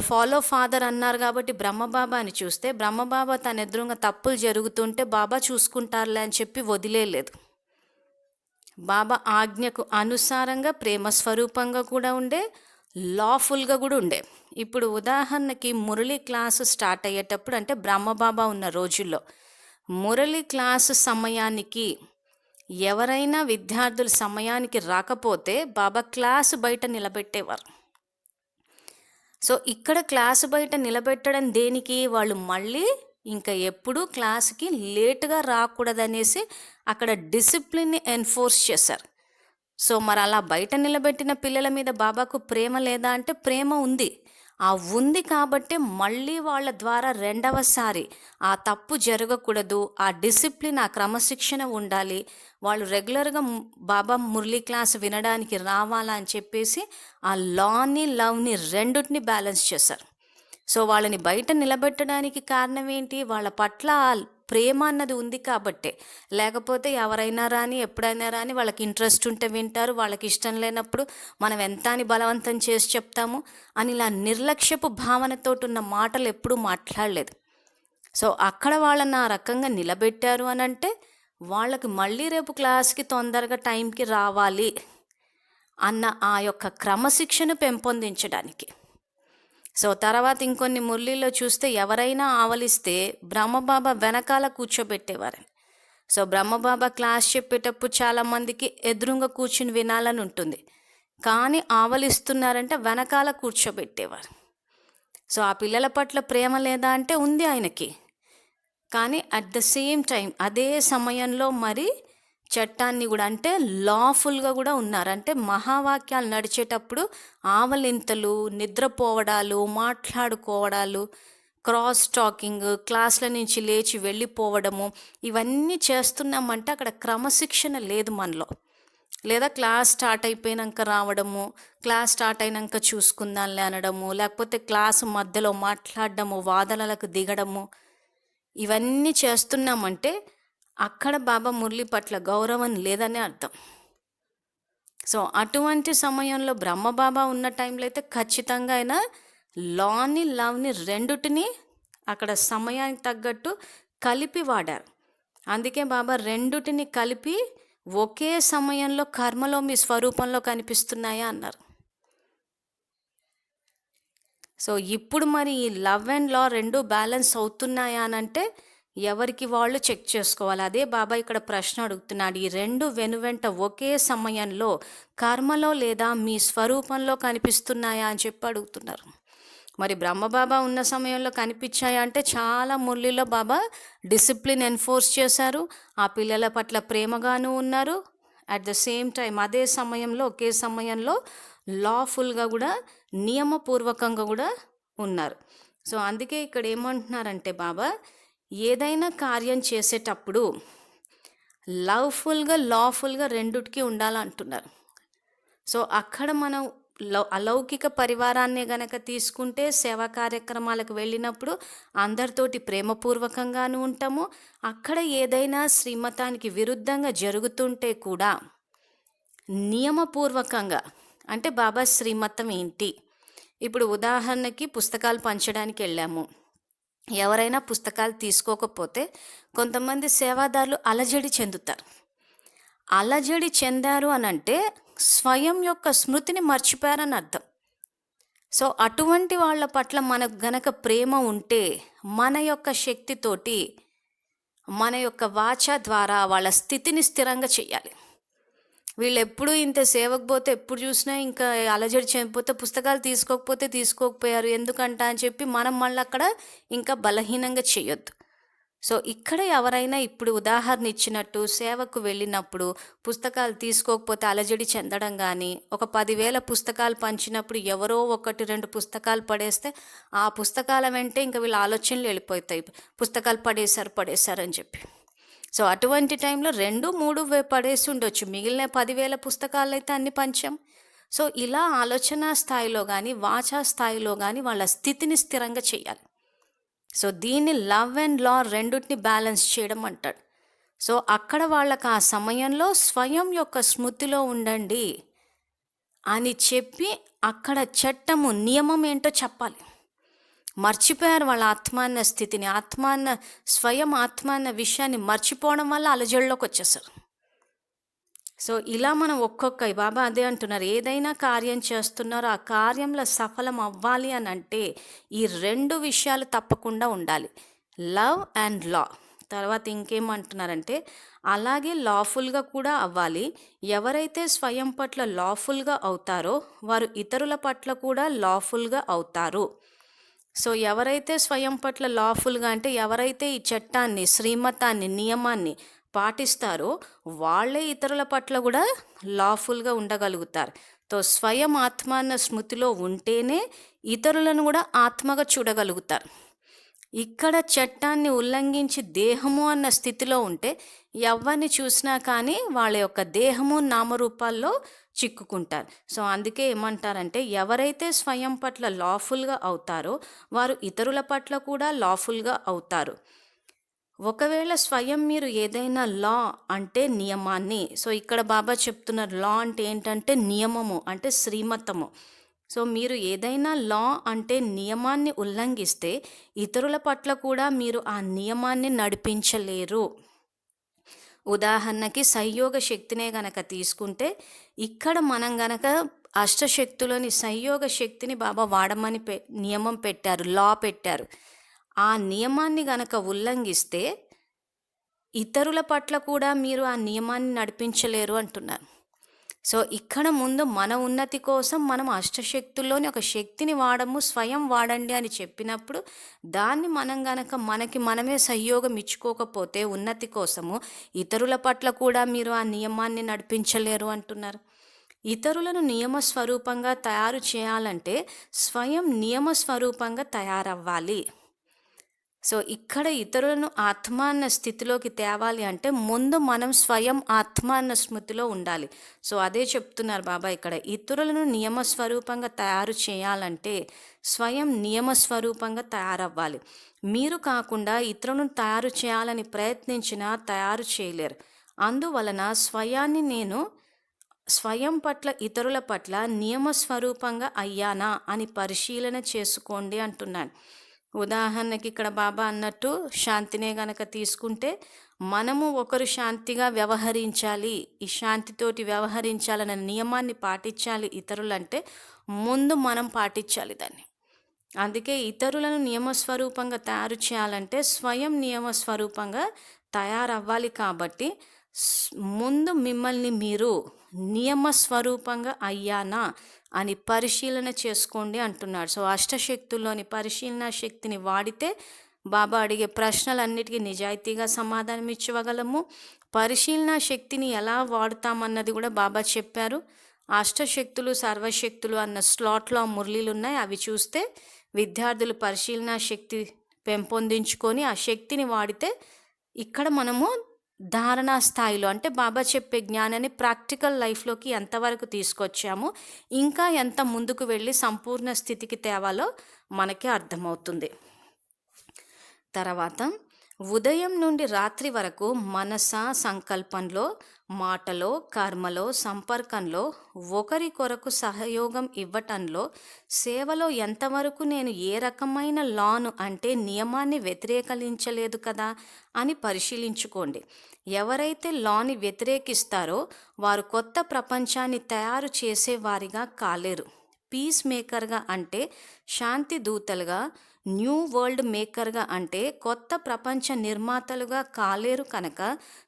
A: ఫాలో ఫాదర్ అన్నారు కాబట్టి బ్రహ్మబాబా అని చూస్తే బ్రహ్మబాబా తన ఎదురుగా తప్పులు జరుగుతుంటే బాబా చూసుకుంటారులే అని చెప్పి వదిలేదు. బాబా ఆజ్ఞకు అనుసారంగా ప్రేమ స్వరూపంగా కూడా ఉండే, లాఫుల్గా కూడా ఉండే. ఇప్పుడు ఉదాహరణకి మురళి క్లాసు స్టార్ట్ అయ్యేటప్పుడు అంటే బ్రహ్మబాబా ఉన్న రోజుల్లో మురళి క్లాసు సమయానికి ఎవరైనా విద్యార్థులు సమయానికి రాకపోతే బాబా క్లాసు బయట నిలబెట్టేవారు. సో ఇక్కడ క్లాసు బయట నిలబెట్టడం దేనికి? వాళ్ళు మళ్ళీ ఇంకా ఎప్పుడూ క్లాస్కి లేటుగా రాకూడదనేసి అక్కడ డిసిప్లిన్ని ఎన్ఫోర్స్ చేశారు. సో మరి అలా బయట నిలబెట్టిన పిల్లల మీద బాబాకు ప్రేమ లేదా అంటే ప్రేమ ఉంది. ఆ ఉంది కాబట్టి మళ్ళీ వాళ్ళ ద్వారా రెండవసారి ఆ తప్పు జరగకూడదు, ఆ డిసిప్లిన్ ఆ క్రమశిక్షణ ఉండాలి, వాళ్ళు రెగ్యులర్గా బాబా మురళీ క్లాస్ వినడానికి రావాలా అని చెప్పేసి ఆ లాని లవ్ని రెండుటిని బ్యాలెన్స్ చేశారు. సో వాళ్ళని బయట నిలబెట్టడానికి కారణం ఏంటి? వాళ్ళ పట్ల ప్రేమ అన్నది ఉంది కాబట్టే. లేకపోతే ఎవరైనా రాని ఎప్పుడైనా రాని వాళ్ళకి ఇంట్రెస్ట్ ఉంటే వింటారు, వాళ్ళకి ఇష్టం లేనప్పుడు మనం ఎంత అని బలవంతం చేసి చెప్తాము అని ఇలా నిర్లక్ష్యపు భావనతో ఉన్న మాటలు ఎప్పుడూ మాట్లాడలేదు. సో అక్కడ వాళ్ళని ఆ రకంగా నిలబెట్టారు అని అంటే వాళ్ళకి మళ్ళీ రేపు క్లాస్కి తొందరగా టైంకి రావాలి అన్న ఆ యొక్క క్రమశిక్షణ పెంపొందించడానికి. సో తర్వాత ఇంకొన్ని మురళీలో చూస్తే ఎవరైనా ఆవలిస్తే బ్రహ్మబాబా వెనకాల కూర్చోబెట్టేవారు. సో బ్రహ్మబాబా క్లాస్ చెప్పేటప్పుడు చాలామందికి ఎదురుగా కూర్చుని వినాలని ఉంటుంది, కానీ ఆవలిస్తున్నారంటే వెనకాల కూర్చోబెట్టేవారు. సో ఆ పిల్లల పట్ల ప్రేమ లేదా అంటే ఉంది ఆయనకి, కానీ అట్ ద సేమ్ టైం అదే సమయంలో మరి చట్టాన్ని కూడా అంటే లాఫుల్గా కూడా ఉన్నారు. అంటే మహావాక్యాలు నడిచేటప్పుడు ఆవలింతలు, నిద్రపోవడాలు, మాట్లాడుకోవడాలు, క్రాస్ టాకింగ్, క్లాస్‌ల నుంచి లేచి వెళ్ళిపోవడము, ఇవన్నీ చేస్తున్నామంటే అక్కడ క్రమశిక్షణ లేదు మనలో. లేదా క్లాస్ స్టార్ట్ అయిపోయినంక రావడము, క్లాస్ స్టార్ట్ అయినంక చూసుకుందాంలే అనడము, లేకపోతే క్లాసు మధ్యలో మాట్లాడడము, వాదనలకు దిగడము, ఇవన్నీ చేస్తున్నామంటే అక్కడ బాబా మురళి పట్ల గౌరవం లేదనే అర్థం. సో, అటువంటి సమయంలో బ్రహ్మబాబా ఉన్న టైంలో అయితే ఖచ్చితంగా ఆయన లాని, లవ్‌ని రెండిటిని అక్కడ సమయానికి తగ్గట్టు కలిపి వాడారు. అందుకే బాబా రెండిటిని కలిపి ఒకే సమయంలో కర్మలో మీ స్వరూపంలో కనిపిస్తున్నాయా అన్నారు. సో, ఇప్పుడు మరి ఈ లవ్ అండ్ లా 2 బ్యాలెన్స్ అవుతున్నాయా అనంటే ఎవరికి వాళ్ళు చెక్ చేసుకోవాలి. అదే బాబా ఇక్కడ ప్రశ్న అడుగుతున్నాడు. ఈ 2 వెనువెంట ఒకే సమయంలో కర్మలో లేదా మీ స్వరూపంలో కనిపిస్తున్నాయా అని చెప్పి అడుగుతున్నారు. మరి బ్రహ్మబాబా ఉన్న సమయంలో కనిపించాయా అంటే చాలా మురళిలో బాబా డిసిప్లిన్ ఎన్ఫోర్స్ చేశారు. ఆ పిల్లల పట్ల ప్రేమగాను ఉన్నారు. అట్ ద సేమ్ టైం అదే సమయంలో ఒకే సమయంలో లాఫుల్గా కూడా నియమపూర్వకంగా కూడా ఉన్నారు. సో అందుకే ఇక్కడ ఏమంటున్నారంటే బాబా ఏదైనా కార్యం చేసేటప్పుడు లవ్ఫుల్గా లాఫుల్గా రెండిటికి ఉండాలంటున్నారు. సో అక్కడ మనం అలౌకిక పరివారాన్ని గనక తీసుకుంటే సేవా కార్యక్రమాలకు వెళ్ళినప్పుడు అందరితోటి ప్రేమపూర్వకంగాను ఉంటాము. అక్కడ ఏదైనా శ్రీమతానికి విరుద్ధంగా జరుగుతుంటే కూడా నియమపూర్వకంగా, అంటే బాబా శ్రీమతం ఏంటి, ఇప్పుడు ఉదాహరణకి పుస్తకాలు పంచడానికి వెళ్ళాము. ఎవరైనా పుస్తకాలు తీసుకోకపోతే కొంతమంది సేవాదారులు అలజడి చెందుతారు. అలజడి చెందారు అనంటే స్వయం యొక్క స్మృతిని మర్చిపోయారని అర్థం. సో అటువంటి వాళ్ళ పట్ల మనకు గనక ప్రేమ ఉంటే మన యొక్క శక్తితోటి మన యొక్క వాచ ద్వారా వాళ్ళ స్థితిని స్థిరంగా చేయాలి. వీళ్ళు ఎప్పుడు ఇంత సేవకు పోతే ఎప్పుడు చూసినా ఇంకా అలజడి చెందిపోతే పుస్తకాలు తీసుకోకపోతే తీసుకోకపోయారు ఎందుకంట అని చెప్పి మనం మళ్ళీ అక్కడ ఇంకా బలహీనంగా చేయొద్దు. సో ఇక్కడ ఎవరైనా ఇప్పుడు ఉదాహరణ ఇచ్చినట్టు సేవకు వెళ్ళినప్పుడు పుస్తకాలు తీసుకోకపోతే అలజడి చెందడం కానీ, ఒక 10,000 పుస్తకాలు పంచినప్పుడు ఎవరో 1-2 పుస్తకాలు పడేస్తే ఆ పుస్తకాల వెంటే ఇంకా వీళ్ళ ఆలోచనలు వెళ్ళిపోతాయి, పుస్తకాలు పడేశారు అని చెప్పి. సో అటువంటి టైంలో 2-3 పడేసి ఉండొచ్చు, మిగిలిన 10,000 పుస్తకాలు అయితే అన్ని పంచాం. సో ఇలా ఆలోచన స్థాయిలో కానీ వాచా స్థాయిలో కానీ వాళ్ళ స్థితిని స్థిరంగా చేయాలి. సో దీన్ని లవ్ అండ్ లా రెండిటిని బ్యాలెన్స్ చేయడం అంటాడు. సో అక్కడ వాళ్ళకి ఆ సమయంలో స్వయం యొక్క స్మృతిలో ఉండండి అని చెప్పి అక్కడ చట్టము నియమం ఏంటో చెప్పాలి. మర్చిపోయారు వాళ్ళ ఆత్మాన్న స్థితిని, స్వయం ఆత్మాన్న విషయాన్ని మర్చిపోవడం వల్ల అలజడిలోకి వచ్చేసారు. సో ఇలా మనం ఒక్కొక్క బాబా అదే అంటున్నారు, ఏదైనా కార్యం చేస్తున్నారో ఆ కార్యంలో సఫలం అవ్వాలి అని అంటే ఈ 2 విషయాలు తప్పకుండా ఉండాలి, లవ్ అండ్ లా. తర్వాత ఇంకేమంటున్నారంటే అలాగే లాఫుల్గా కూడా అవ్వాలి. ఎవరైతే స్వయం పట్ల లాఫుల్గా అవుతారో వారు ఇతరుల పట్ల కూడా లాఫుల్గా అవుతారు. సో ఎవరైతే స్వయం పట్ల లాఫుల్గా అంటే ఎవరైతే ఈ చట్టాన్ని, శ్రీమతాన్ని, నియమాన్ని పాటిస్తారో వాళ్ళే ఇతరుల పట్ల కూడా లాఫుల్గా ఉండగలుగుతారు. సో స్వయం ఆత్మాన్న స్మృతిలో ఉంటేనే ఇతరులను కూడా ఆత్మగా చూడగలుగుతారు. ఇక్కడ చట్టాన్ని ఉల్లంఘించి దేహము అన్న స్థితిలో ఉంటే ఎవరిని చూసినా కానీ వాళ్ళ యొక్క దేహము నామరూపాల్లో చిక్కుకుంటారు. సో అందుకే ఏమంటారంటే ఎవరైతే స్వయం పట్ల లాఫుల్గా అవుతారో వారు ఇతరుల పట్ల కూడా లాఫుల్గా అవుతారు. ఒకవేళ స్వయం మీరు ఏదైనా లా అంటే నియమాన్ని, సో ఇక్కడ బాబా చెప్తున్నారు లా అంటే ఏంటంటే నియమము అంటే శ్రీమతము. సో మీరు ఏదైనా లా అంటే నియమాన్ని ఉల్లంఘిస్తే ఇతరుల పట్ల కూడా మీరు ఆ నియమాన్ని నడిపించలేరు. ఉదాహరణకి సంయోగ శక్తినే గనక తీసుకుంటే ఇక్కడ మనం గనక అష్టశక్తులోని సంయోగ శక్తిని బాబా వాడమని నియమం పెట్టారు, లా పెట్టారు. ఆ నియమాన్ని గనక ఉల్లంఘిస్తే ఇతరుల పట్ల కూడా మీరు ఆ నియమాన్ని నడిపించలేరు అంటున్నారు. సో ఇక్కడ ముందు మన ఉన్నతి కోసం మనం అష్టశక్తుల్లోని ఒక శక్తిని వాడము, స్వయం వాడండి అని చెప్పినప్పుడు దాన్ని మనం గనక మనకి మనమే సహయోగం ఇచ్చుకోకపోతే ఉన్నతి కోసము ఇతరుల పట్ల కూడా మీరు ఆ నియమాన్ని నడిపించలేరు అంటున్నారు. ఇతరులను నియమస్వరూపంగా తయారు చేయాలంటే స్వయం నియమస్వరూపంగా తయారవ్వాలి. సో ఇక్కడ ఇతరులను ఆత్మ అన్న స్థితిలోకి తేవాలి అంటే ముందు మనం స్వయం ఆత్మ అన్న స్మృతిలో ఉండాలి. సో అదే చెప్తున్నారు బాబా ఇక్కడ. ఇతరులను నియమస్వరూపంగా తయారు చేయాలంటే స్వయం నియమస్వరూపంగా తయారవ్వాలి. మీరు కాకుండా ఇతరులను తయారు చేయాలని ప్రయత్నించినా తయారు చేయలేరు. అందువలన స్వయం పట్ల ఇతరుల పట్ల నియమస్వరూపంగా అయ్యానా అని పరిశీలన చేసుకోండి అంటున్నాను. ఉదాహరణకి ఇక్కడ బాబా అన్నట్టు శాంతినే గనక తీసుకుంటే మనము ఒకరు శాంతిగా వ్యవహరించాలి, ఈ శాంతితోటి వ్యవహరించాలన్న నియమాన్ని పాటించాలి ఇతరులంటే ముందు మనం పాటించాలి దాన్ని. అందుకే ఇతరులను నియమస్వరూపంగా తయారు చేయాలంటే స్వయం నియమస్వరూపంగా తయారవ్వాలి. కాబట్టి ముందు మిమ్మల్ని మీరు నియమస్వరూపంగా అయ్యానా అని పరిశీలన చేసుకోండి అంటున్నాడు. సో అష్టశక్తుల్లోని పరిశీలన శక్తిని వాడితే బాబా అడిగే ప్రశ్నలన్నిటికీ నిజాయితీగా సమాధానం ఇవ్వగలము. పరిశీలన శక్తిని ఎలా వాడుతామన్నది కూడా బాబా చెప్పారు. అష్టశక్తులు సర్వశక్తులు అన్న స్లాట్లో మురళీలు ఉన్నాయి. అవి చూస్తే విద్యార్థులు పరిశీలన శక్తి పెంపొందించుకొని ఆ శక్తిని వాడితే ఇక్కడ మనము ధారణా స్థాయిలో అంటే బాబా చెప్పే జ్ఞానాన్ని ప్రాక్టికల్ లైఫ్లోకి ఎంతవరకు తీసుకొచ్చాము, ఇంకా ఎంత ముందుకు వెళ్ళి సంపూర్ణ స్థితికి తేవాలో మనకే అర్థమవుతుంది. తర్వాత ఉదయం నుండి రాత్రి వరకు మనస సంకల్పంలో, మాటలో, కర్మలో, సంపర్కంలో ఒకరి కొరకు సహయోగం ఇవ్వటంలో, సేవలో ఎంతవరకు నేను ఏ రకమైన లాను అంటే నియమాన్ని వ్యతిరేకించలేదు కదా అని పరిశీలించుకోండి. ఎవరైతే లాని వ్యతిరేకిస్తారో వారు కొత్త ప్రపంచాన్ని తయారు చేసేవారిగా కాలేరు. పీస్ మేకర్గా అంటే శాంతి దూతలుగా, న్యూ వరల్డ్ మేకర్గా అంటే కొత్త ప్రపంచ నిర్మాతలుగా కాలేరు. కనుక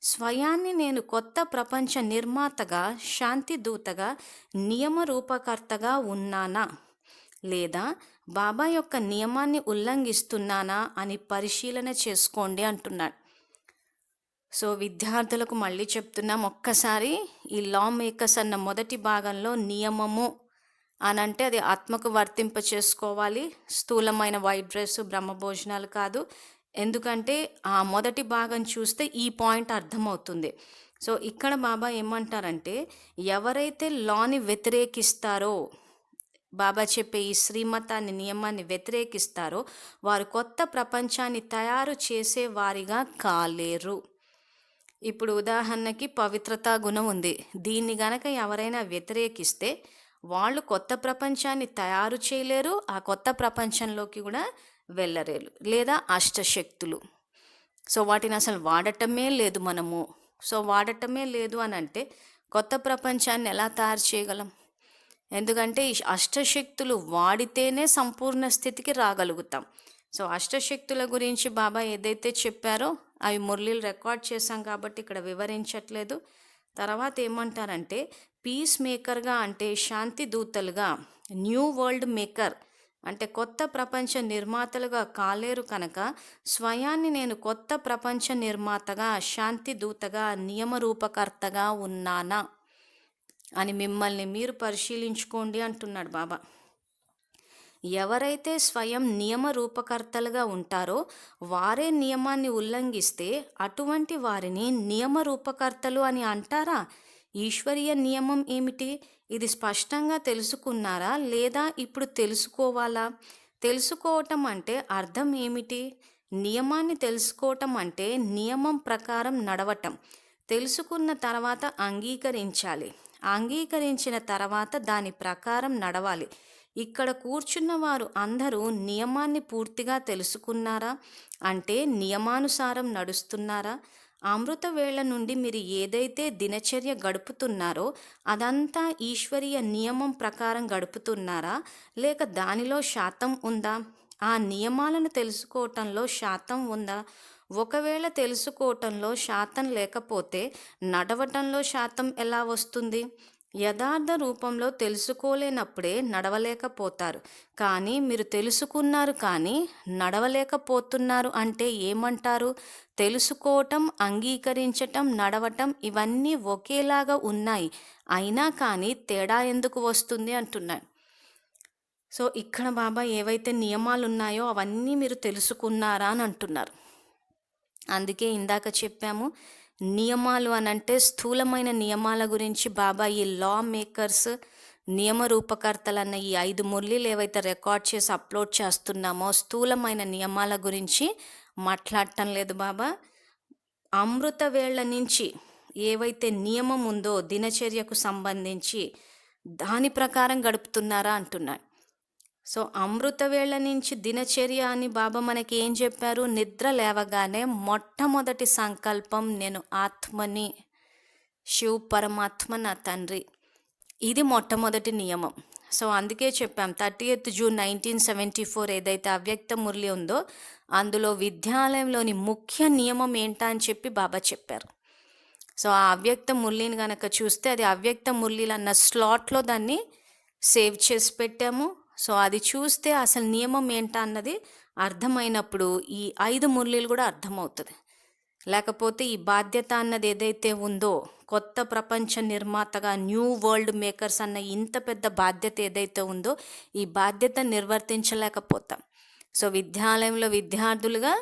A: స్వయాన్ని నేను కొత్త ప్రపంచ నిర్మాతగా, శాంతి దూతగా, నియమ రూపకర్తగా ఉన్నానా లేదా బాబా యొక్క నియమాన్ని ఉల్లంఘిస్తున్నానా అని పరిశీలన చేసుకోండి అంటున్నాడు. సో విద్యార్థులకు మళ్ళీ చెప్తున్నాం, ఒక్కసారి ఈ లా మేకర్స్ అన్న మొదటి భాగంలో నియమము అని అంటే అది ఆత్మకు వర్తింప చేసుకోవాలి. స్థూలమైన వైట్ డ్రెస్ బ్రహ్మభోజనాలు కాదు. ఎందుకంటే ఆ మొదటి భాగం చూస్తే ఈ పాయింట్ అర్థమవుతుంది. సో ఇక్కడ బాబా ఏమంటారంటే ఎవరైతే లాని వ్యతిరేకిస్తారో, బాబా చెప్పే ఈ శ్రీమతాన్ని నియమాన్ని వ్యతిరేకిస్తారో వారు కొత్త ప్రపంచాన్ని తయారు చేసే వారిగా కాలేరు. ఇప్పుడు ఉదాహరణకి పవిత్రతా గుణం ఉంది. దీన్ని గనక ఎవరైనా వ్యతిరేకిస్తే వాళ్ళు కొత్త ప్రపంచాన్ని తయారు చేయలేరు, ఆ కొత్త ప్రపంచంలోకి కూడా వెళ్ళలేరు. లేదా అష్టశక్తులు, సో వాటిని అసలు వాడటమే లేదు మనము. సో వాడటమే లేదు అని అంటే కొత్త ప్రపంచాన్ని ఎలా తయారు చేయగలం? ఎందుకంటే ఈ అష్టశక్తులు వాడితేనే సంపూర్ణ స్థితికి రాగలుగుతాం. సో అష్టశక్తుల గురించి బాబా ఏదైతే చెప్పారో అవి మురళీలు రికార్డ్ చేశాం కాబట్టి ఇక్కడ వివరించట్లేదు. తర్వాత ఏమంటారంటే పీస్ మేకర్గా అంటే శాంతి దూతలుగా, న్యూ వరల్డ్ మేకర్ అంటే కొత్త ప్రపంచ నిర్మాతలుగా కాలేరు. కనుక స్వయాన్ని నేను కొత్త ప్రపంచ నిర్మాతగా, శాంతి దూతగా, నియమ రూపకర్తగా ఉన్నానా అని మిమ్మల్ని మీరు పరిశీలించుకోండి అంటున్నాడు బాబా. ఎవరైతే స్వయం నియమ రూపకర్తలుగా ఉంటారో వారే నియమాన్ని ఉల్లంఘిస్తే అటువంటి వారిని నియమ రూపకర్తలు అని అంటారా? ఈశ్వరీయ నియమం ఏమిటి? ఇది స్పష్టంగా తెలుసుకున్నారా లేదా ఇప్పుడు తెలుసుకోవాలా? తెలుసుకోవటం అంటే అర్థం ఏమిటి? నియమాన్ని తెలుసుకోవటం అంటే నియమం ప్రకారం నడవటం. తెలుసుకున్న తర్వాత అంగీకరించాలి, అంగీకరించిన తర్వాత దాని ప్రకారం నడవాలి. ఇక్కడ కూర్చున్న వారు అందరూ నియమాన్ని పూర్తిగా తెలుసుకున్నారా అంటే నియమానుసారం నడుస్తున్నారా? అమృత వేళ నుండి మీరు ఏదైతే దినచర్య గడుపుతున్నారో అదంతా ఈశ్వరీయ నియమం ప్రకారం గడుపుతున్నారా లేక దానిలో శాతం ఉందా? ఆ నియమాలను తెలుసుకోవటంలో శాతం ఉందా? ఒకవేళ తెలుసుకోవటంలో శాతం లేకపోతే నడవటంలో శాతం ఎలా వస్తుంది? యథార్థ రూపంలో తెలుసుకోలేనప్పుడే నడవలేకపోతారు. కానీ మీరు తెలుసుకున్నారు కానీ నడవలేకపోతున్నారు అంటే ఏమంటారు? తెలుసుకోవటం, అంగీకరించటం, నడవటం ఇవన్నీ ఒకేలాగా ఉన్నాయి, అయినా కానీ తేడా ఎందుకు వస్తుంది అంటున్నాను. సో ఇక్కడ బాబా ఏవైతే నియమాలు ఉన్నాయో అవన్నీ మీరు తెలుసుకున్నారా అని అంటున్నారు. అందుకే ఇందాక చెప్పాము, నియమాలు అనంటే స్థూలమైన నియమాల గురించి బాబా ఈ లా మేకర్స్, నియమ రూపకర్తలన్న ఈ 5 మురళీలు ఏవైతే రికార్డ్ చేసి అప్లోడ్ చేస్తున్నామో స్థూలమైన నియమాల గురించి మాట్లాడటం లేదు బాబా. అమృత వేళ నుంచి ఏవైతే నియమం ఉందో దినచర్యకు సంబంధించి దాని ప్రకారం గడుపుతున్నారా అంటున్నాడు. సో అమృత వేళ నుంచి దినచర్య అని బాబా మనకి ఏం చెప్పారు? నిద్ర లేవగానే మొట్టమొదటి సంకల్పం, నేను ఆత్మని, శివ్ పరమాత్మ నా తండ్రి. ఇది మొట్టమొదటి నియమం. సో అందుకే చెప్పాం 30th జూన్ 1974 ఏదైతే అవ్యక్త మురళి ఉందో అందులో విద్యాలయంలోని ముఖ్య నియమం ఏంటా అని చెప్పి బాబా చెప్పారు. సో ఆ అవ్యక్త మురళిని కనుక చూస్తే అది అవ్యక్త మురళిలు అన్న స్లాట్లో దాన్ని సేవ్ చేసి పెట్టాము. సో అది చూస్తే అసలు నియమం ఏంటా అన్నది అర్థమైనప్పుడు ఈ 5 మురళీలు కూడా అర్థమవుతుంది. లేకపోతే ఈ బాధ్యత అన్నది ఏదైతే ఉందో, కొత్త ప్రపంచ నిర్మాతగా న్యూ వరల్డ్ మేకర్స్ అన్న ఇంత పెద్ద బాధ్యత ఏదైతే ఉందో ఈ బాధ్యత నిర్వర్తించలేకపోతాం. సో విద్యాలయంలో విద్యార్థులుగా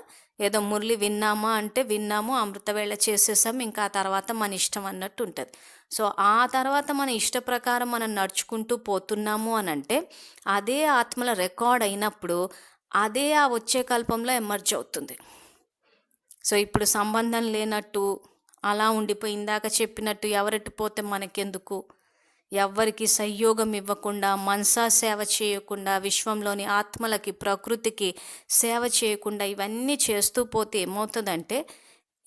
A: ఏదో మురళి విన్నామా అంటే విన్నాము, అమృతవేళ చేసేసాం, ఇంకా ఆ తర్వాత మన ఇష్టం అన్నట్టు ఉంటుంది. సో ఆ తర్వాత మన ఇష్ట ప్రకారం మనం నడుచుకుంటూ పోతున్నాము అని అంటే అదే ఆత్మల రికార్డ్ అయినప్పుడు అదే ఆ వచ్చే కల్పంలో ఎమర్జ్ అవుతుంది. సో ఇప్పుడు సంబంధం లేనట్టు అలా ఉండిపోయి ఇందాక చెప్పినట్టు ఎవరెట్టు పోతే మనకెందుకు, ఎవ్వరికి సహయోగం ఇవ్వకుండా, మనసా సేవ చేయకుండా, విశ్వంలోని ఆత్మలకి ప్రకృతికి సేవ చేయకుండా ఇవన్నీ చేస్తూ పోతే ఏమవుతుందంటే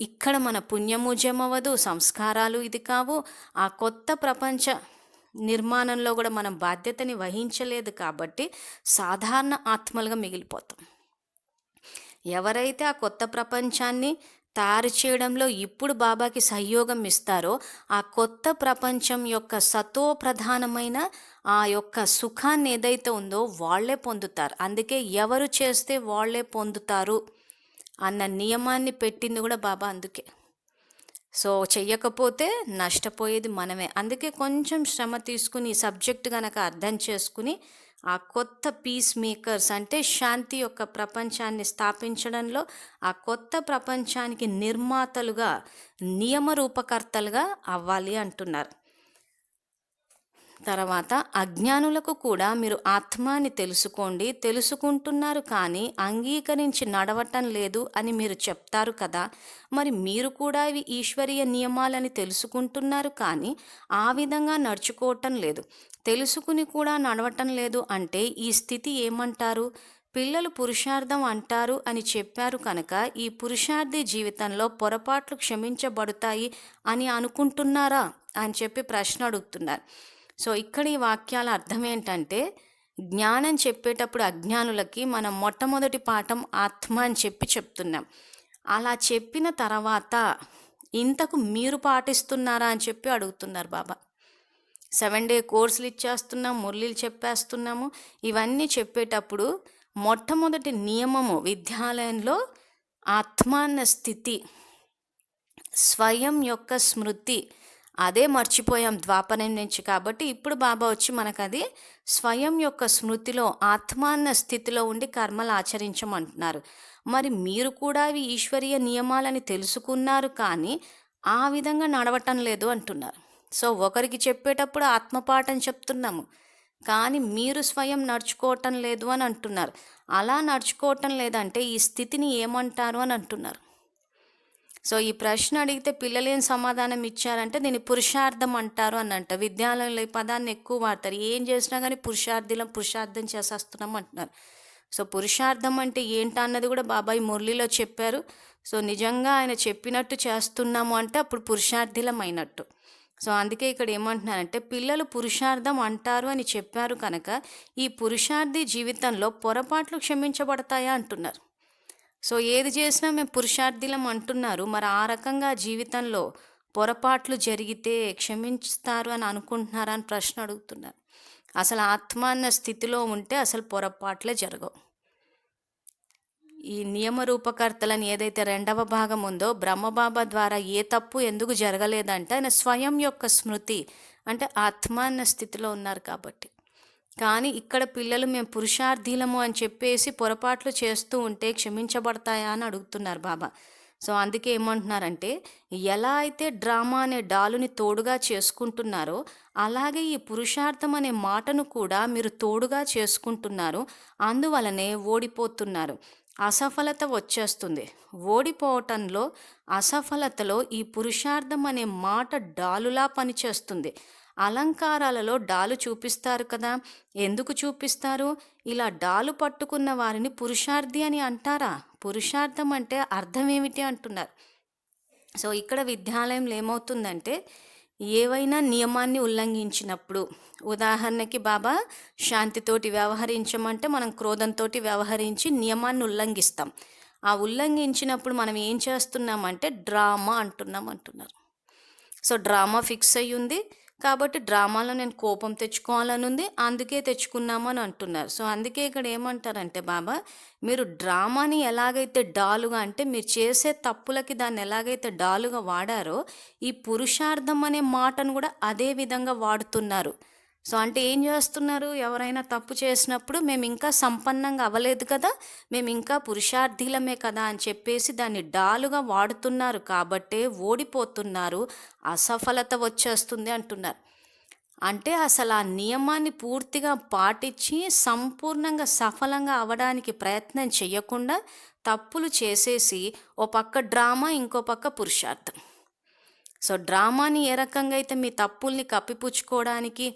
A: ఇక్కడ మన పుణ్యము జమవదు, సంస్కారాలు ఇది కావు. ఆ కొత్త ప్రపంచ నిర్మాణంలో కూడా మనం బాధ్యతని వహించలేదు కాబట్టి సాధారణ ఆత్మలుగా మిగిలిపోతాం. ఎవరైతే ఆ కొత్త ప్రపంచాన్ని తయారు చేయడంలో ఇప్పుడు బాబాకి సహయోగం ఇస్తారో ఆ కొత్త ప్రపంచం యొక్క సతో ప్రధానమైన ఆ యొక్క సుఖాన్ని ఏదైతే ఉందో వాళ్ళే పొందుతారు. అందుకే ఎవరు చేస్తే వాళ్ళే పొందుతారు అన్న నియమాన్ని పెట్టింది కూడా బాబా అందుకే. సో చెయ్యకపోతే నష్టపోయేది మనమే. అందుకే కొంచెం శ్రమ తీసుకుని ఈ సబ్జెక్ట్ కనుక అర్థం చేసుకుని ఆ కొత్త పీస్ మేకర్స్ అంటే శాంతి యొక్క ప్రపంచాన్ని స్థాపించడంలో ఆ కొత్త ప్రపంచానికి నిర్మాతలుగా, నియమ రూపకర్తలుగా అవ్వాలి అంటున్నారు. తర్వాత అజ్ఞానులకు కూడా మీరు ఆత్మాని తెలుసుకోండి, తెలుసుకుంటున్నారు కానీ అంగీకరించి నడవటం లేదు అని మీరు చెప్తారు కదా. మరి మీరు కూడా ఇవి ఈశ్వరీయ నియమాలని తెలుసుకుంటున్నారు కానీ ఆ విధంగా నడుచుకోవటం లేదు, తెలుసుకుని కూడా నడవటం లేదు అంటే ఈ స్థితి ఏమంటారు? పిల్లలు పురుషార్థం అంటారు అని చెప్పారు కనుక ఈ పురుషార్థి జీవితంలో పొరపాట్లు క్షమించబడతాయి అని అనుకుంటున్నారా అని చెప్పి ప్రశ్న అడుగుతున్నారు. సో ఇక్కడ ఈ వాక్యాల అర్థం ఏంటంటే జ్ఞానం చెప్పేటప్పుడు అజ్ఞానులకి మనం మొట్టమొదటి పాఠం ఆత్మ అని చెప్పి చెప్తున్నాం. అలా చెప్పిన తర్వాత ఇంతకు మీరు పాటిస్తున్నారా అని చెప్పి అడుగుతున్నారు బాబా. 7 day కోర్సులు ఇచ్చేస్తున్నాం, మురళీలు చెప్పేస్తున్నాము. ఇవన్నీ చెప్పేటప్పుడు మొట్టమొదటి నియమము విద్యాలయంలో ఆత్మ అన్న స్థితి, స్వయం యొక్క స్మృతి అదే మర్చిపోయాం ద్వాపరం నుంచి. కాబట్టి ఇప్పుడు బాబా వచ్చి మనకు అది స్వయం యొక్క స్మృతిలో ఆత్మ అన్న స్థితిలో ఉండి కర్మలు ఆచరించమంటున్నారు. మరి మీరు కూడా అవి ఈశ్వరీయ నియమాలని తెలుసుకున్నారు కానీ ఆ విధంగా నడవటం లేదు అంటున్నారు. సో ఒకరికి చెప్పేటప్పుడు ఆత్మపాఠం చెప్తున్నాము కానీ మీరు స్వయం నడుచుకోవటం లేదు అని అంటున్నారు. అలా నడుచుకోవటం లేదంటే ఈ స్థితిని ఏమంటారు అని అంటున్నారు. సో ఈ ప్రశ్న అడిగితే పిల్లలు ఏం సమాధానం ఇచ్చారంటే దీన్ని పురుషార్థం అంటారు అని అంట. విద్యాలయంలో ఈ పదాన్ని ఎక్కువ వాడతారు. ఏం చేసినా కానీ పురుషార్థం చేసేస్తున్నాం అంటున్నారు. సో పురుషార్థం అంటే ఏంటా అన్నది కూడా బాబాయ్ మురళిలో చెప్పారు. సో నిజంగా ఆయన చెప్పినట్టు చేస్తున్నాము అంటే అప్పుడు పురుషార్థిలం అయినట్టు. సో అందుకే ఇక్కడ ఏమంటున్నారంటే పిల్లలు పురుషార్థం అంటారు అని చెప్పారు కనుక ఈ పురుషార్థి జీవితంలో పొరపాట్లు క్షమించబడతాయా అంటున్నారు. సో ఏది చేసినా మేము పురుషార్థిలం అంటున్నారు, మరి ఆ రకంగా జీవితంలో పొరపాట్లు జరిగితే క్షమించుతారు అని అనుకుంటున్నారా అని ప్రశ్న అడుగుతున్నారు. అసలు ఆత్మ అన్న స్థితిలో ఉంటే అసలు పొరపాట్లే జరగవు. ఈ నియమ రూపకర్తలని ఏదైతే 2వ భాగం ఉందో బ్రహ్మబాబా ద్వారా ఏ తప్పు ఎందుకు జరగలేదంటే ఆయన స్వయం యొక్క స్మృతి అంటే ఆత్మ అన్న స్థితిలో ఉన్నారు కాబట్టి. కానీ ఇక్కడ పిల్లలు మేము పురుషార్థులము అని చెప్పేసి పొరపాట్లు చేస్తూ ఉంటే క్షమించబడతాయా అని అడుగుతున్నారు బాబా. సో అందుకే ఏమంటున్నారంటే, ఎలా అయితే డ్రామా అనే డాలుని తోడుగా చేసుకుంటున్నారో, అలాగే ఈ పురుషార్థం అనే మాటను కూడా మీరు తోడుగా చేసుకుంటున్నారు. అందువలనే ఓడిపోతున్నారు. అసఫలత వచ్చేస్తుంది. ఓడిపోవటంలో, అసఫలతలో ఈ పురుషార్థం అనే మాట డాలులా పనిచేస్తుంది. అలంకారాలలో డాలు చూపిస్తారు కదా. ఎందుకు చూపిస్తారు? ఇలా డాలు పట్టుకున్న వారిని పురుషార్థి అని అంటారా? పురుషార్థం అంటే అర్థం ఏమిటి అంటున్నారు. సో ఇక్కడ విద్యాలయంలో ఏమవుతుందంటే, ఏవైనా నియమాన్ని ఉల్లంఘించినప్పుడు, ఉదాహరణకి బాబా శాంతితోటి వ్యవహరించమంటే మనం క్రోధంతోటి వ్యవహరించి నియమాన్ని ఉల్లంఘిస్తాం. ఆ ఉల్లంఘించినప్పుడు మనం ఏం చేస్తున్నామంటే డ్రామా అంటున్నారు. సో డ్రామా ఫిక్స్ అయ్యి ఉంది కాబట్టి డ్రామాలో నేను కోపం తెచ్చుకోవాలని ఉంది, అందుకే తెచ్చుకున్నాము అని అంటున్నారు. సో అందుకే ఇక్కడ ఏమంటారంటే బాబా, మీరు డ్రామాని ఎలాగైతే డాలుగా, అంటే మీరు చేసే తప్పులకి దాన్ని ఎలాగైతే డాలుగా వాడారో, ఈ పురుషార్థం అనే మాటను కూడా అదే విధంగా వాడుతున్నారు. సో అంటే ఏం చేస్తున్నారు? ఎవరైనా తప్పు చేసినప్పుడు మేము ఇంకా సంపన్నంగా అవ్వలేదు కదా, మేము ఇంకా పురుషార్థులమే కదా అని చెప్పేసి దాన్ని డాలుగా వాడుతున్నారు కాబట్టే ఓడిపోతున్నారు, అసఫలత వచ్చేస్తుంది అంటున్నారు. అంటే అసలు ఆ నియమాన్ని పూర్తిగా పాటించి సంపూర్ణంగా సఫలంగా అవ్వడానికి ప్రయత్నం చేయకుండా తప్పులు చేసేసి ఓ పక్క డ్రామా, ఇంకో పక్క పురుషార్థం. సో డ్రామాని ఏ రకంగా అయితే మీ తప్పుల్ని కప్పిపుచ్చుకోవడానికి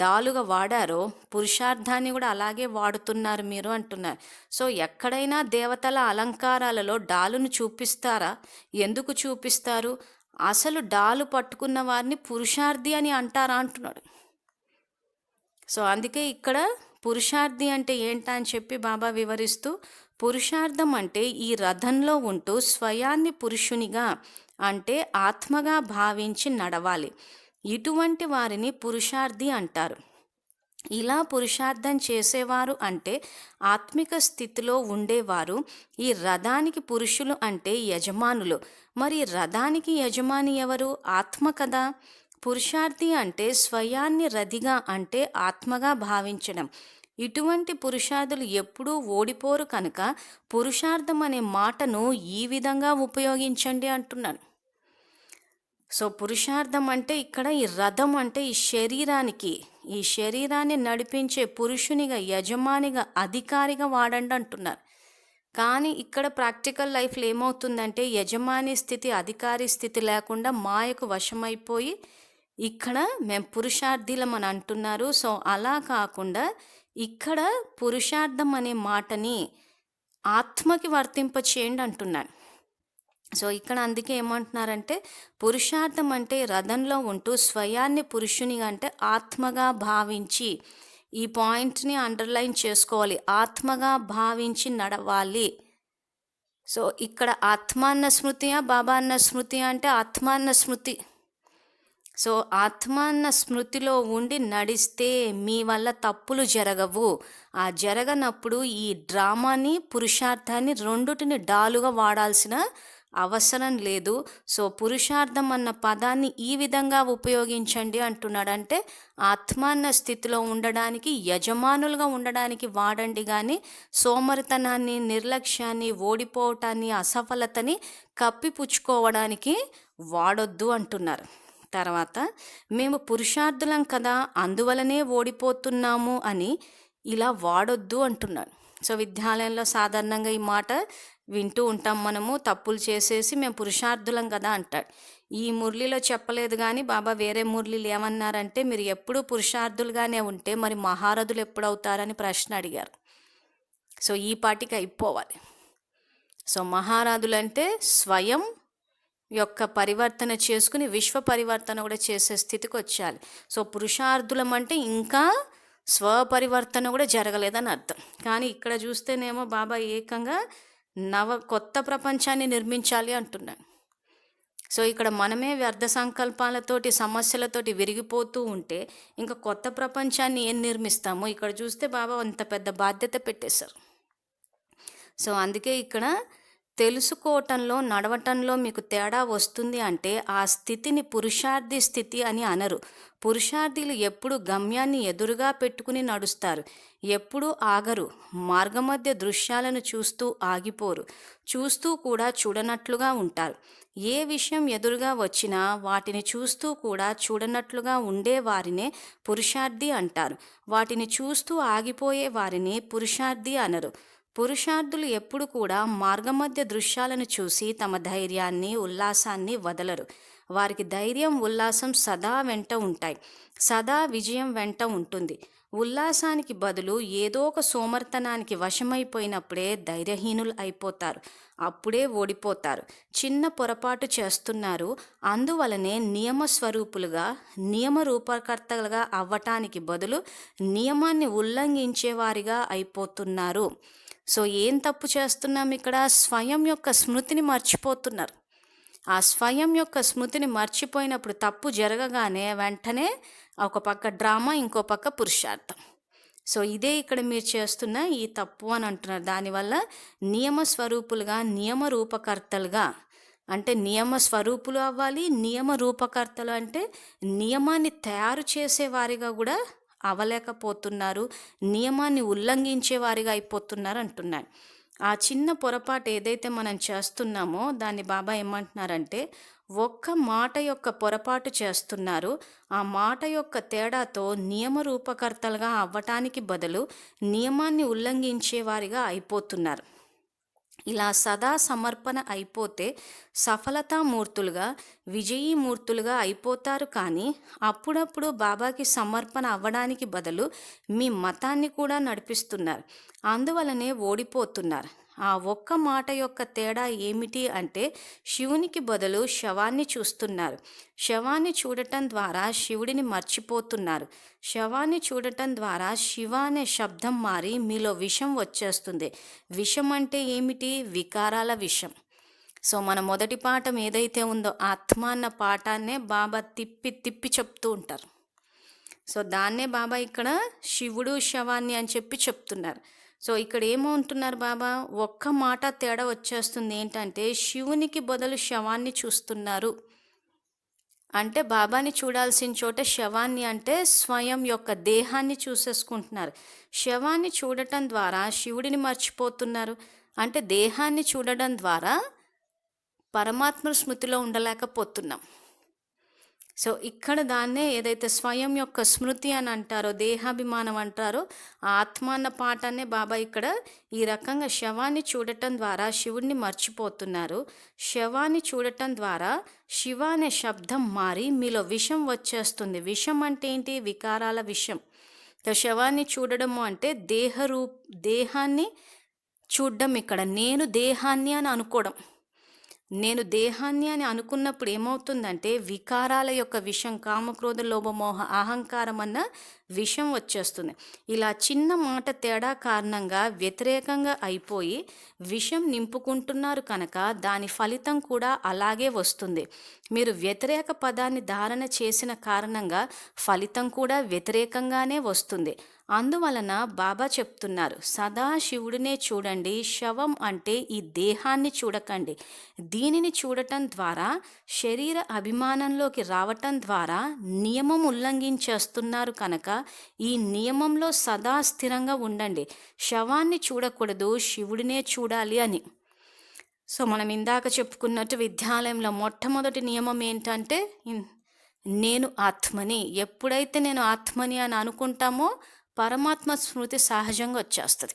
A: డాలుగా వాడారో, పురుషార్థాన్ని కూడా అలాగే వాడుతున్నారు మీరు అంటున్నారు. సో ఎక్కడైనా దేవతల అలంకారాలలో డాలును చూపిస్తారా? ఎందుకు చూపిస్తారు? అసలు డాలు పట్టుకున్న వారిని పురుషార్థి అని అంటారా అంటున్నాడు. సో అందుకే ఇక్కడ పురుషార్థి అంటే ఏంటా అని చెప్పి బాబా వివరిస్తూ, పురుషార్థం అంటే ఈ రథంలో ఉంటూ స్వయాన్ని పురుషునిగా, అంటే ఆత్మగా భావించి నడవాలి. ఇటువంటి వారిని పురుషార్థి అంటారు. ఇలా పురుషార్థం చేసేవారు అంటే ఆత్మిక స్థితిలో ఉండేవారు. ఈ రథానికి పురుషులు అంటే యజమానులు. మరి రథానికి యజమాని ఎవరు? ఆత్మ కదా. పురుషార్థి అంటే స్వయాన్ని రథిగా, అంటే ఆత్మగా భావించడం. ఇటువంటి పురుషార్థులు ఎప్పుడూ ఓడిపోరు కనుక పురుషార్థం అనే మాటను ఈ విధంగా ఉపయోగించండి అంటున్నాను. సో పురుషార్థం అంటే ఇక్కడ ఈ రథం అంటే ఈ శరీరాన్ని నడిపించే పురుషునిగా, యజమానిగా, అధికారిగా వాడండి అంటున్నారు. కానీ ఇక్కడ ప్రాక్టికల్ లైఫ్లో ఏమవుతుందంటే యజమాని స్థితి, అధికారి స్థితి లేకుండా మాయకు వశమైపోయి ఇక్కడ మేము పురుషార్థులం అని అంటున్నారు. సో అలా కాకుండా ఇక్కడ పురుషార్థం అనే మాటని ఆత్మకి వర్తింపచేయండి అంటున్నాను. సో ఇక్కడ అందుకే ఏమంటున్నారంటే, పురుషార్థం అంటే రథంలో ఉంటూ స్వయాన్ని పురుషునిగా, అంటే ఆత్మగా భావించి, ఈ పాయింట్ని అండర్లైన్ చేసుకోవాలి, ఆత్మగా భావించి నడవాలి. సో ఇక్కడ ఆత్మ అన్న స్మృతియా, బాబా అన్న స్మృతి అంటే ఆత్మ అన్న స్మృతి. సో ఆత్మ అన్న స్మృతిలో ఉండి నడిస్తే మీ వల్ల తప్పులు జరగవు. ఆ జరగనప్పుడు ఈ డ్రామాని, పురుషార్థాన్ని రెండుటిని డాలుగా వాడాల్సిన అవసరం లేదు. సో పురుషార్థం అన్న పదాన్ని ఈ విధంగా ఉపయోగించండి అంటున్నాడు. అంటే ఆత్మ అన్న స్థితిలో ఉండడానికి, యజమానులుగా ఉండడానికి వాడండి, కానీ సోమరితనాన్ని, నిర్లక్ష్యాన్ని, ఓడిపోవటాన్ని, అసఫలతని కప్పిపుచ్చుకోవడానికి వాడొద్దు అంటున్నారు. తర్వాత మేము పురుషార్థులం కదా, అందువలనే ఓడిపోతున్నాము అని ఇలా వాడొద్దు అంటున్నాడు. సో విద్యాలయంలో సాధారణంగా ఈ మాట వింటూ ఉంటాం మనము, తప్పులు చేసేసి మేము పురుషార్థులం కదా అంటాడు. ఈ మురళిలో చెప్పలేదు, కానీ బాబా వేరే మురళిలు ఏమన్నారంటే, మీరు ఎప్పుడూ పురుషార్థులుగానే ఉంటే మరి మహారథులు ఎప్పుడవుతారని ప్రశ్న అడిగారు. సో ఈ పాటికి అయిపోవాలి. సో మహారాజులంటే స్వయం యొక్క పరివర్తన చేసుకుని విశ్వ పరివర్తన కూడా చేసే స్థితికి వచ్చేయాలి. సో పురుషార్థులం అంటే ఇంకా స్వపరివర్తన కూడా జరగలేదని అర్థం. కానీ ఇక్కడ చూస్తేనేమో బాబా ఏకంగా కొత్త ప్రపంచాన్ని నిర్మించాలి అంటున్నాడు. సో ఇక్కడ మనమే వ్యర్థ సంకల్పాలతోటి, సమస్యలతోటి విరిగిపోతూ ఉంటే ఇంకా కొత్త ప్రపంచాన్ని ఏం నిర్మిస్తామో ఇక్కడ చూస్తే బాబా అంత పెద్ద బాధ్యత పెట్టేశారు. సో అందుకే ఇక్కడ తెలుసుకోవటంలో, నడవటంలో మీకు తేడా వస్తుంది అంటే ఆ స్థితిని పురుషార్థి స్థితి అని అనరు. పురుషార్థులు ఎప్పుడు గమ్యాన్ని ఎదురుగా పెట్టుకుని నడుస్తారు. ఎప్పుడూ ఆగరు. మార్గమధ్య దృశ్యాలను చూస్తూ ఆగిపోరు. చూస్తూ కూడా చూడనట్లుగా ఉంటారు. ఏ విషయం ఎదురుగా వచ్చినా వాటిని చూస్తూ కూడా చూడనట్లుగా ఉండే వారినే పురుషార్థి అంటారు. వాటిని చూస్తూ ఆగిపోయే వారిని పురుషార్థి అనరు. పురుషార్థులు ఎప్పుడు కూడా మార్గమధ్య దృశ్యాలను చూసి తమ ధైర్యాన్ని, ఉల్లాసాన్ని వదలరు. వారికి ధైర్యం, ఉల్లాసం సదా వెంట ఉంటాయి. సదా విజయం వెంట ఉంటుంది. ఉల్లాసానికి బదులు ఏదో ఒక సోమర్తనానికి వశమైపోయినప్పుడే ధైర్యహీనులు అయిపోతారు. అప్పుడే ఓడిపోతారు. చిన్న పొరపాటు చేస్తున్నారు. అందువలనే నియమస్వరూపులుగా, నియమరూపకర్తలుగా అవ్వటానికి బదులు నియమాన్ని ఉల్లంఘించేవారిగా అయిపోతున్నారు. సో ఏం తప్పు చేస్తున్నాం ఇక్కడ? స్వయం యొక్క స్మృతిని మర్చిపోతున్నారు. ఆ స్వయం యొక్క స్మృతిని మర్చిపోయినప్పుడు తప్పు జరగగానే వెంటనే ఒక పక్క డ్రామా, ఇంకో పక్క పురుషార్థం. సో ఇదే ఇక్కడ మీరు చేస్తున్న ఈ తప్పు అని అంటున్నారు. దానివల్ల నియమస్వరూపులుగా, నియమరూపకర్తలుగా అంటే నియమస్వరూపులు అవ్వాలి. నియమరూపకర్తలు అంటే నియమాన్ని తయారు చేసేవారిగా కూడా అవలేకపోతున్నారు. నియమాన్ని ఉల్లంఘించే వారిగా అయిపోతున్నారు అంటున్నాడు. ఆ చిన్న పొరపాటు ఏదైతే మనం చేస్తున్నామో దాన్ని బాబా ఏమంటున్నారంటే, ఒక్క మాట యొక్క పొరపాటు చేస్తున్నారు. ఆ మాట యొక్క తేడాతో నియమరూపకర్తలుగా అవ్వటానికి బదులు నియమాన్ని ఉల్లంఘించే వారిగా అయిపోతున్నారు. ఇలా సదా సమర్పణ అయిపోతే సఫలతామూర్తులుగా, విజయీమూర్తులుగా అయిపోతారు. కానీ అప్పుడప్పుడు బాబాకి సమర్పణ అవ్వడానికి బదులు మీ మతాన్ని కూడా నడిపిస్తున్నారు. అందువలనే ఓడిపోతున్నారు. ఆ ఒక్క మాట యొక్క తేడా ఏమిటి అంటే, శివునికి బదులు శవాన్ని చూస్తున్నారు. శవాన్ని చూడటం ద్వారా శివుడిని మర్చిపోతున్నారు. శవాన్ని చూడటం ద్వారా శివ అనే శబ్దం మారి మీలో విషం వచ్చేస్తుంది. విషం అంటే ఏమిటి? వికారాల విషం. సో మన మొదటి పాఠం ఏదైతే ఉందో ఆత్మ అన్న పాఠాన్నే బాబా తిప్పి తిప్పి చెప్తూ ఉంటారు. సో దాన్నే బాబా ఇక్కడ శివుడు శవాన్ని అని చెప్పి చెప్తున్నారు. సో ఇక్కడ ఏమంటున్నారు బాబా? ఒక్క మాట తేడా వచ్చేస్తుంది. ఏంటంటే శివునికి బదులు శవాన్ని చూస్తున్నారు. అంటే బాబాని చూడాల్సిన చోట శవాన్ని అంటే స్వయం యొక్క దేహాన్ని చూసేసుకుంటున్నారు. శవాన్ని చూడటం ద్వారా శివుడిని మర్చిపోతున్నారు. అంటే దేహాన్ని చూడడం ద్వారా పరమాత్మ స్మృతిలో ఉండలేకపోతున్నాం. సో ఇక్కడ దాన్నే ఏదైతే స్వయం యొక్క స్మృతి అని అంటారో, దేహాభిమానం అంటారో, ఆ ఆత్మ అన్న పాఠాన్నే బాబా ఇక్కడ ఈ రకంగా శవాన్ని చూడటం ద్వారా శివుడిని మర్చిపోతున్నారు. శవాన్ని చూడటం ద్వారా శివ అనే శబ్దం మారి మీలో విషం వచ్చేస్తుంది. విషం అంటే ఏంటి? వికారాల విషం. శవాన్ని చూడడము అంటే దేహాన్ని చూడడం. ఇక్కడ నేను దేహాన్ని అని అనుకోవడం. నేను దేహాన్ని అని అనుకున్నప్పుడు ఏమవుతుందంటే వికారాల యొక్క విషం, కామక్రోధ లోభమోహ అహంకారం అన్న విషం వచ్చేస్తుంది. ఇలా చిన్న మాట తేడా కారణంగా వ్యతిరేకంగా అయిపోయి విషం నింపుకుంటున్నారు కనుక దాని ఫలితం కూడా అలాగే వస్తుంది. మీరు వ్యతిరేక పదాన్ని ధారణ చేసిన కారణంగా ఫలితం కూడా వ్యతిరేకంగానే వస్తుంది. అందువలన బాబా చెప్తున్నారు, సదా శివుడినే చూడండి. శవం అంటే ఈ దేహాన్ని చూడకండి. దీనిని చూడటం ద్వారా శరీర అభిమానంలోకి రావటం ద్వారా నియమం ఉల్లంఘించేస్తున్నారు కనుక ఈ నియమంలో సదా స్థిరంగా ఉండండి. శవాన్ని చూడకూడదు, శివుడినే చూడాలి అని. సో మనం ఇందాక చెప్పుకున్నట్టు విద్యాలయంలో మొట్టమొదటి నియమం ఏంటంటే నేను ఆత్మని. ఎప్పుడైతే నేను ఆత్మని అని అనుకుంటామో పరమాత్మ స్మృతి సహజంగా వచ్చేస్తుంది.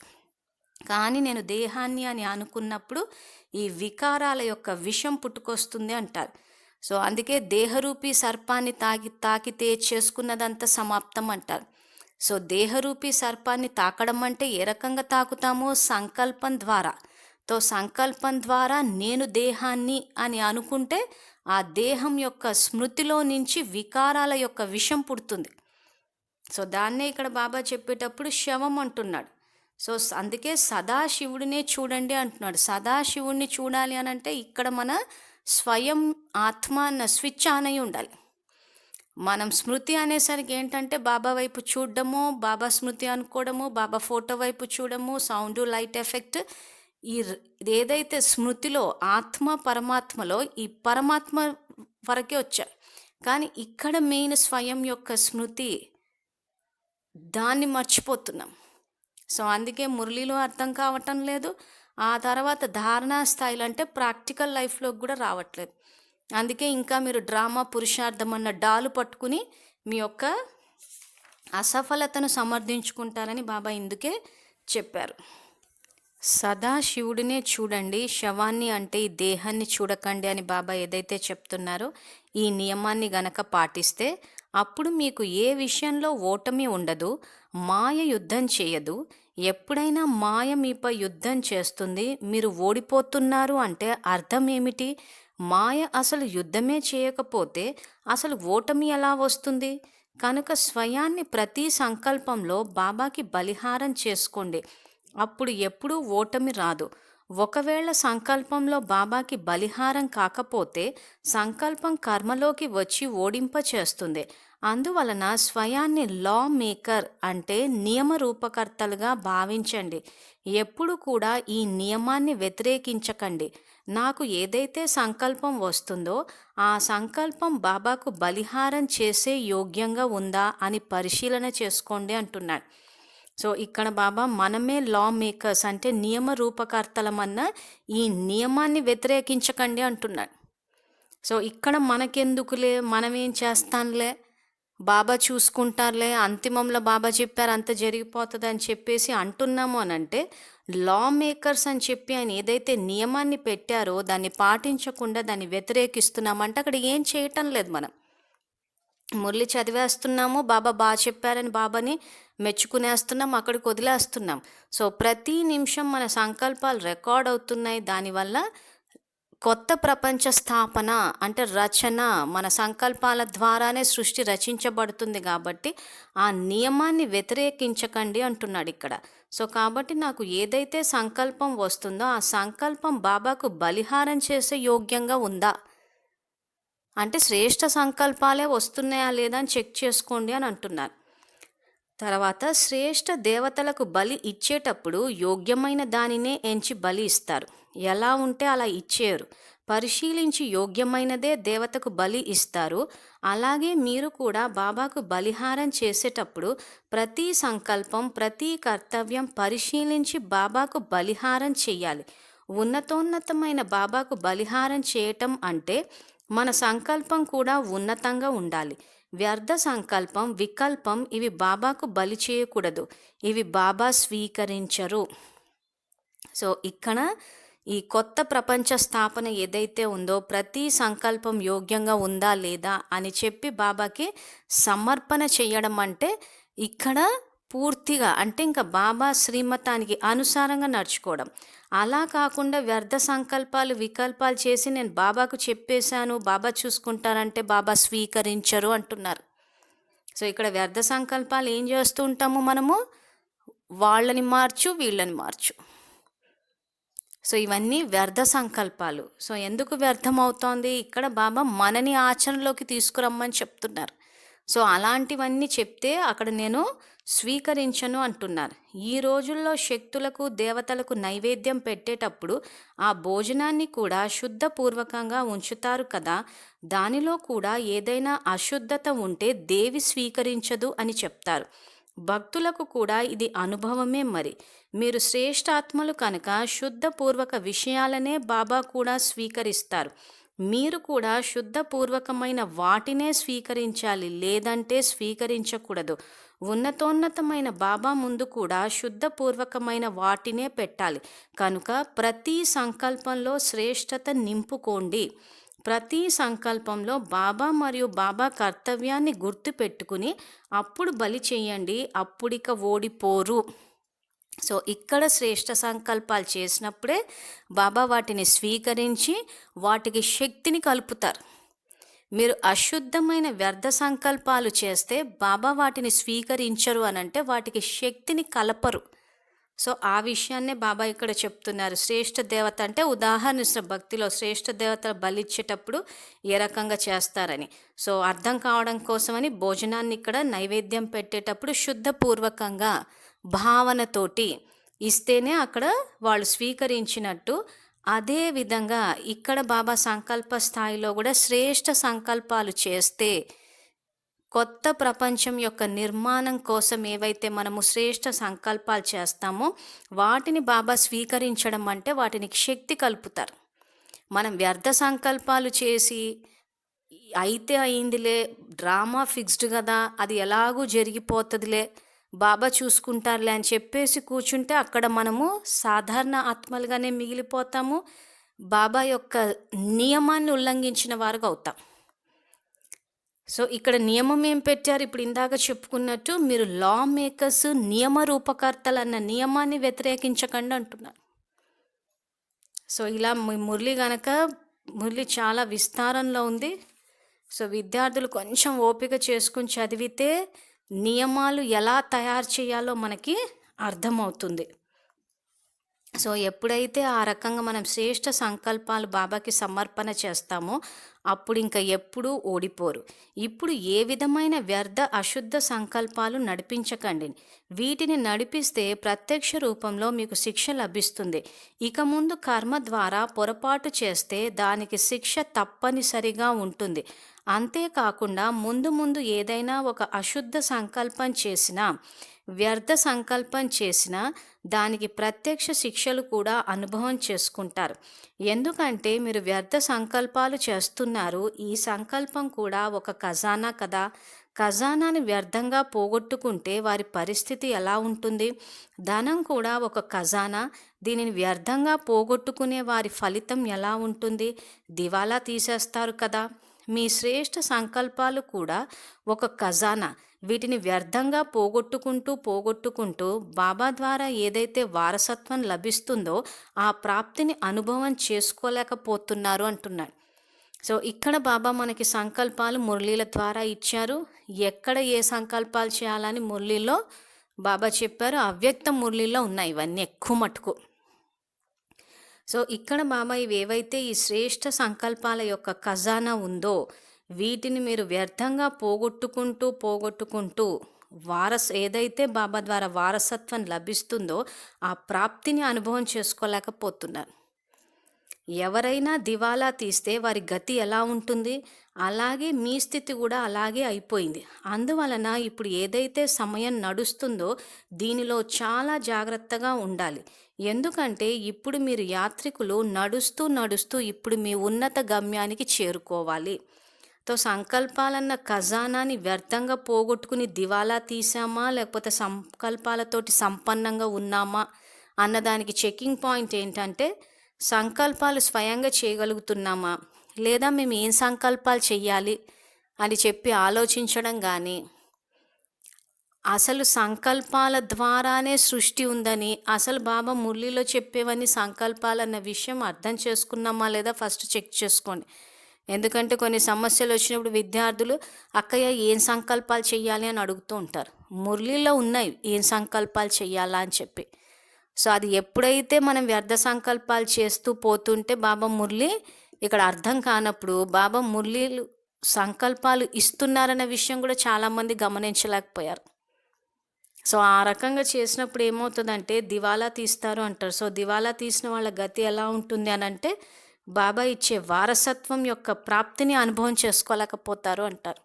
A: కానీ నేను దేహాన్ని అని అనుకున్నప్పుడు ఈ వికారాల యొక్క విషం పుట్టుకొస్తుంది అంటారు. సో అందుకే దేహరూపీ సర్పాన్ని తాకితే చేసుకున్నదంతా సమాప్తం అంటారు. సో దేహరూపీ సర్పాన్ని తాకడం అంటే ఏ రకంగా తాకుతామో సంకల్పం ద్వారా. సంకల్పం ద్వారా నేను దేహాన్ని అని అనుకుంటే ఆ దేహం యొక్క స్మృతిలో నుంచి వికారాల యొక్క విషం పుడుతుంది. సో దాన్నే ఇక్కడ బాబా చెప్పేటప్పుడు శవం అంటున్నాడు. సో అందుకే సదాశివుడినే చూడండి అంటున్నాడు. సదాశివుడిని చూడాలి అని అంటే ఇక్కడ మన స్వయం ఆత్మ అన్న స్విచ్ ఆన్ అయి ఉండాలి. మనం స్మృతి అనేసరికి ఏంటంటే బాబా వైపు చూడడము, బాబా స్మృతి అనుకోవడము, బాబా ఫోటో వైపు చూడము, సౌండ్ లైట్ ఎఫెక్ట్, ఇదేదైతే స్మృతిలో ఆత్మ పరమాత్మలో ఈ పరమాత్మ వరకే వచ్చాం. కానీ ఇక్కడ మెయిన్ స్వయం యొక్క స్మృతి దాన్ని మర్చిపోతున్నాం. సో అందుకే మురళిలో అర్థం కావటం లేదు. ఆ తర్వాత ధారణా స్థాయిలో అంటే ప్రాక్టికల్ లైఫ్‌లోకి గూడా రావట్లేదు. అందుకే ఇంకా మీరు డ్రామా పురుషార్థం అన్న డాలు పట్టుకుని మీ యొక్క అసఫలతను సమర్థించుకుంటారని బాబా ఇందుకే చెప్పారు. సదా శివుడినే చూడండి, శవాన్ని అంటే ఈ దేహాన్ని చూడకండి అని బాబా ఏదైతే చెప్తున్నారో ఈ నియమాన్ని గనక పాటిస్తే అప్పుడు మీకు ఏ విషయంలో ఓటమి ఉండదు, మాయ యుద్ధం చేయదు. ఎప్పుడైనా మాయ మీపై యుద్ధం చేస్తుంది, మీరు ఓడిపోతున్నారు అంటే అర్థం ఏమిటి? మాయ అసలు యుద్ధమే చేయకపోతే అసలు ఓటమి ఎలా వస్తుంది? కనుక స్వయాన్ని ప్రతి సంకల్పంలో బాబాకి బలిహారం చేసుకోండి, అప్పుడు ఎప్పుడూ ఓటమి రాదు. ఒకవేళ సంకల్పంలో బాబాకి బలిహారం కాకపోతే సంకల్పం కర్మలోకి వచ్చి ఓడింప చేస్తుంది. అందువలన స్వయాన్ని లా మేకర్ అంటే నియమ రూపకర్తలుగా భావించండి. ఎప్పుడు కూడా ఈ నియమాన్ని వ్యతిరేకించకండి. నాకు ఏదైతే సంకల్పం వస్తుందో ఆ సంకల్పం బాబాకు బలిహారం చేసే యోగ్యంగా ఉందా అని పరిశీలన చేసుకోండి అంటున్నాడు. సో ఇక్కడ బాబా మనమే లా మేకర్స్ అంటే నియమ రూపకర్తలమన్న ఈ నియమాన్ని వ్యతిరేకించకండి అంటున్నాడు. సో ఇక్కడ మనకెందుకులే, మనమేం చేస్తానులే, బాబా చూసుకుంటారులే, అంతిమంలో బాబా చెప్పారు అంత జరిగిపోతుంది అని చెప్పేసి అంటున్నాము అని అంటే లా మేకర్స్ అని చెప్పి ఆయన ఏదైతే నియమాన్ని పెట్టారో దాన్ని పాటించకుండా దాన్ని వ్యతిరేకిస్తున్నామంటే అక్కడ ఏం చేయటం లేదు. మనం మురళి చదివేస్తున్నాము, బాబా బాగా చెప్పారని బాబాని మెచ్చుకునేస్తున్నాం, అక్కడికి వదిలేస్తున్నాం. సో ప్రతి నిమిషం మన సంకల్పాలు రికార్డ్ అవుతున్నాయి. దానివల్ల కొత్త ప్రపంచ స్థాపన అంటే రచన మన సంకల్పాల ద్వారానే సృష్టి రచించబడుతుంది. కాబట్టి ఆ నియమాన్ని వ్యతిరేకించకండి అంటున్నాడు ఇక్కడ. సో కాబట్టి నాకు ఏదైతే సంకల్పం వస్తుందో ఆ సంకల్పం బాబాకు బలిహారం చేసే యోగ్యంగా ఉందా అంటే శ్రేష్ఠ సంకల్పాలే వస్తున్నాయా లేదా అని చెక్ చేసుకోండి అని అంటున్నారు. తర్వాత శ్రేష్ఠ దేవతలకు బలి ఇచ్చేటప్పుడు యోగ్యమైన దానినే ఎంచి బలి ఇస్తారు, ఎలా ఉంటే అలా ఇచ్చేయరు. పరిశీలించి యోగ్యమైనదే దేవతకు బలి ఇస్తారు. అలాగే మీరు కూడా బాబాకు బలిహారం చేసేటప్పుడు ప్రతి సంకల్పం ప్రతి కర్తవ్యం పరిశీలించి బాబాకు బలిహారం చేయాలి. ఉన్నతోన్నతమైన బాబాకు బలిహారం చేయటం అంటే మన సంకల్పం కూడా ఉన్నతంగా ఉండాలి. వ్యర్థ సంకల్పం వికల్పం ఇవి బాబాకు బలి చేయకూడదు, ఇవి బాబా స్వీకరించరు. సో ఇక్కడ ఈ కొత్త ప్రపంచ స్థాపన ఏదైతే ఉందో ప్రతి సంకల్పం యోగ్యంగా ఉందా లేదా అని చెప్పి బాబాకి సమర్పణ చేయడం అంటే ఇక్కడ పూర్తిగా అంటే ఇంకా బాబా శ్రీమతానికి అనుసారంగా నడుచుకోవడం. అలా కాకుండా వ్యర్థ సంకల్పాలు వికల్పాలు చేసి నేను బాబాకు చెప్పేశాను బాబా చూసుకుంటారంటే బాబా స్వీకరించరు అంటున్నారు. సో ఇక్కడ వ్యర్థ సంకల్పాలు ఏం చేస్తూ ఉంటాము మనము, వాళ్ళని మార్చు వీళ్ళని మార్చు. సో ఇవన్నీ వ్యర్థ సంకల్పాలు. సో ఎందుకు వ్యర్థం అవుతోంది, ఇక్కడ బాబా మనని ఆచరణలోకి తీసుకురమ్మని చెప్తున్నారు. సో అలాంటివన్నీ చెప్తే అక్కడ నేను స్వీకరించను అంటున్నారు. ఈ రోజుల్లో శక్తులకు దేవతలకు నైవేద్యం పెట్టేటప్పుడు ఆ భోజనాన్ని కూడా శుద్ధపూర్వకంగా ఉంచుతారు కదా, దానిలో కూడా ఏదైనా అశుద్ధత ఉంటే దేవి స్వీకరించదు అని చెప్తారు. భక్తులకు కూడా ఇది అనుభవమే. మరి మీరు శ్రేష్ఠాత్మలు కనుక శుద్ధపూర్వక విషయాలనే బాబా కూడా స్వీకరిస్తారు. మీరు కూడా శుద్ధపూర్వకమైన వాటినే స్వీకరించాలి, లేదంటే స్వీకరించకూడదు. ఉన్నతోన్నతమైన బాబా ముందు కూడా శుద్ధపూర్వకమైన వాటినే పెట్టాలి. కనుక ప్రతి సంకల్పంలో శ్రేష్టత నింపుకోండి. ప్రతి సంకల్పంలో బాబా మరియు బాబా కర్తవ్యాన్ని గుర్తు పెట్టుకుని అప్పుడు బలి చేయండి, అప్పుడిక ఓడిపోరు. సో ఇక్కడ శ్రేష్ఠ సంకల్పాలు చేసినప్పుడే బాబా వాటిని స్వీకరించి వాటికి శక్తిని కలుపుతారు. మీరు అశుద్ధమైన వ్యర్థ సంకల్పాలు చేస్తే బాబా వాటిని స్వీకరించరు అనంటే వాటికి శక్తిని కలపరు. సో ఆ విషయాన్నే బాబా ఇక్కడ చెప్తున్నారు. శ్రేష్ఠ దేవత అంటే ఉదాహరణ భక్తిలో శ్రేష్ఠ దేవతలు బలిచ్చేటప్పుడు ఏ రకంగా చేస్తారని. సో అర్థం కావడం కోసమని భోజనాన్ని ఇక్కడ నైవేద్యం పెట్టేటప్పుడు శుద్ధపూర్వకంగా భావనతోటి ఇస్తేనే అక్కడ వాళ్ళు స్వీకరించినట్టు. అదే విధంగా ఇక్కడ బాబా సంకల్ప స్థాయిలో కూడా శ్రేష్ఠ సంకల్పాలు చేస్తే కొత్త ప్రపంచం యొక్క నిర్మాణం కోసం ఏవైతే మనము శ్రేష్ఠ సంకల్పాలు చేస్తామో వాటిని బాబా స్వీకరించడం అంటే వాటిని శక్తి కలుపుతారు. మనం వ్యర్థ సంకల్పాలు చేసి అయితే అయిందిలే, డ్రామా ఫిక్స్డ్ కదా, అది ఎలాగూ జరిగిపోతుందిలే, బాబా చూసుకుంటారులే అని చెప్పేసి కూర్చుంటే అక్కడ మనము సాధారణ ఆత్మలుగానే మిగిలిపోతాము. బాబా యొక్క నియమాన్ని ఉల్లంఘించిన వారుగా అవుతాం. సో ఇక్కడ నియమం ఏం పెట్టారు? ఇప్పుడు ఇందాక చెప్పుకున్నట్టు మీరు లా మేకర్స్, నియమ రూపకర్తలు అన్న నియమాన్ని వ్యతిరేకించకండి అంటున్నారు. సో ఇలా మురళి చాలా విస్తారంలో ఉంది. సో విద్యార్థులు కొంచెం ఓపిక చేసుకుని చదివితే నియమాలు ఎలా తయారు చేయాలో మనకి అర్థమవుతుంది. సో ఎప్పుడైతే ఆ రకంగా మనం శ్రేష్ఠ సంకల్పాలు బాబాకి సమర్పణ చేస్తామో అప్పుడు ఇంకా ఎప్పుడూ ఓడిపోరు. ఇప్పుడు ఏ విధమైన వ్యర్థ అశుద్ధ సంకల్పాలు నడిపించకండి. వీటిని నడిపిస్తే ప్రత్యక్ష రూపంలో మీకు శిక్ష లభిస్తుంది. ఇక ముందు కర్మ ద్వారా పొరపాటు చేస్తే దానికి శిక్ష తప్పనిసరిగా ఉంటుంది. అంతేకాకుండా ముందు ఏదైనా ఒక అశుద్ధ సంకల్పం చేసినా, వ్యర్థ సంకల్పం చేసినా దానికి ప్రత్యక్ష శిక్షలు కూడా అనుభవం చేసుకుంటారు. ఎందుకంటే మీరు వ్యర్థ సంకల్పాలు చేస్తున్నారు. ఈ సంకల్పం కూడా ఒక ఖజానా కదా. ఖజానాని వ్యర్థంగా పోగొట్టుకుంటే వారి పరిస్థితి ఎలా ఉంటుంది? ధనం కూడా ఒక ఖజానా. దీనిని వ్యర్థంగా పోగొట్టుకునే వారి ఫలితం ఎలా ఉంటుంది? దివాలా తీసేస్తారు కదా. మీ శ్రేష్ఠ సంకల్పాలు కూడా ఒక ఖజానా. వీటిని వ్యర్థంగా పోగొట్టుకుంటూ బాబా ద్వారా ఏదైతే వారసత్వం లభిస్తుందో ఆ ప్రాప్తిని అనుభవం చేసుకోలేకపోతున్నారు అంటున్నాడు. సో ఇక్కడ బాబా మనకి సంకల్పాలు మురళీల ద్వారా ఇచ్చారు. ఎక్కడ ఏ సంకల్పాలు చేయాలని మురళీలో బాబా చెప్పారు. అవ్యక్త మురళీలో ఉన్నాయి ఇవన్నీ ఎక్కువ మటుకు. సో ఇక్కడ బాబా ఇవేవైతే ఈ శ్రేష్ఠ సంకల్పాల యొక్క ఖజానా ఉందో వీటిని మీరు వ్యర్థంగా పోగొట్టుకుంటూ ఏదైతే బాబా ద్వారా వారసత్వం లభిస్తుందో ఆ ప్రాప్తిని అనుభవం చేసుకోలేకపోతున్నారు. ఎవరైనా దివాలా తీస్తే వారి గతి ఎలా ఉంటుంది? అలాగే మీ స్థితి కూడా అలాగే అయిపోయింది. అందువలన ఇప్పుడు ఏదైతే సమయం నడుస్తుందో దీనిలో చాలా జాగ్రత్తగా ఉండాలి. ఎందుకంటే ఇప్పుడు మీరు యాత్రికులు నడుస్తూ ఇప్పుడు మీ ఉన్నత గమ్యానికి చేరుకోవాలి. సంకల్పాలన్న ఖజానాని వ్యర్థంగా పోగొట్టుకుని దివాలా తీసామా లేకపోతే సంకల్పాలతోటి సంపన్నంగా ఉన్నామా అన్నదానికి చెకింగ్ పాయింట్ ఏంటంటే సంకల్పాలు స్వయంగా చేయగలుగుతున్నామా లేదా మేము ఏం సంకల్పాలు చెయ్యాలి అని చెప్పి ఆలోచించడం కానీ, అసలు సంకల్పాల ద్వారానే సృష్టి ఉందని అసలు బాబా మురళిలో చెప్పేవన్నీ సంకల్పాలన్న విషయం అర్థం చేసుకున్నామా లేదా ఫస్ట్ చెక్ చేసుకోండి. ఎందుకంటే కొన్ని సమస్యలు వచ్చినప్పుడు విద్యార్థులు అక్కయ్య ఏం సంకల్పాలు చెయ్యాలి అని అడుగుతూ ఉంటారు. మురళిలో ఉన్నాయి ఏం సంకల్పాలు చెయ్యాలా అని చెప్పి. సో అది ఎప్పుడైతే మనం వ్యర్థ సంకల్పాలు చేస్తూ పోతుంటే బాబా మురళి ఇక్కడ అర్థం కానప్పుడు బాబా మురళీలు సంకల్పాలు ఇస్తున్నారన్న విషయం కూడా చాలామంది గమనించలేకపోయారు. సో ఆ రకంగా చేసినప్పుడు ఏమవుతుందంటే దివాలా తీస్తారు అంటారు. సో దివాలా తీసిన వాళ్ళ గతి ఎలా ఉంటుంది అని అంటే బాబా ఇచ్చే వారసత్వం యొక్క ప్రాప్తిని అనుభవం చేసుకోలేకపోతారు అంటారు.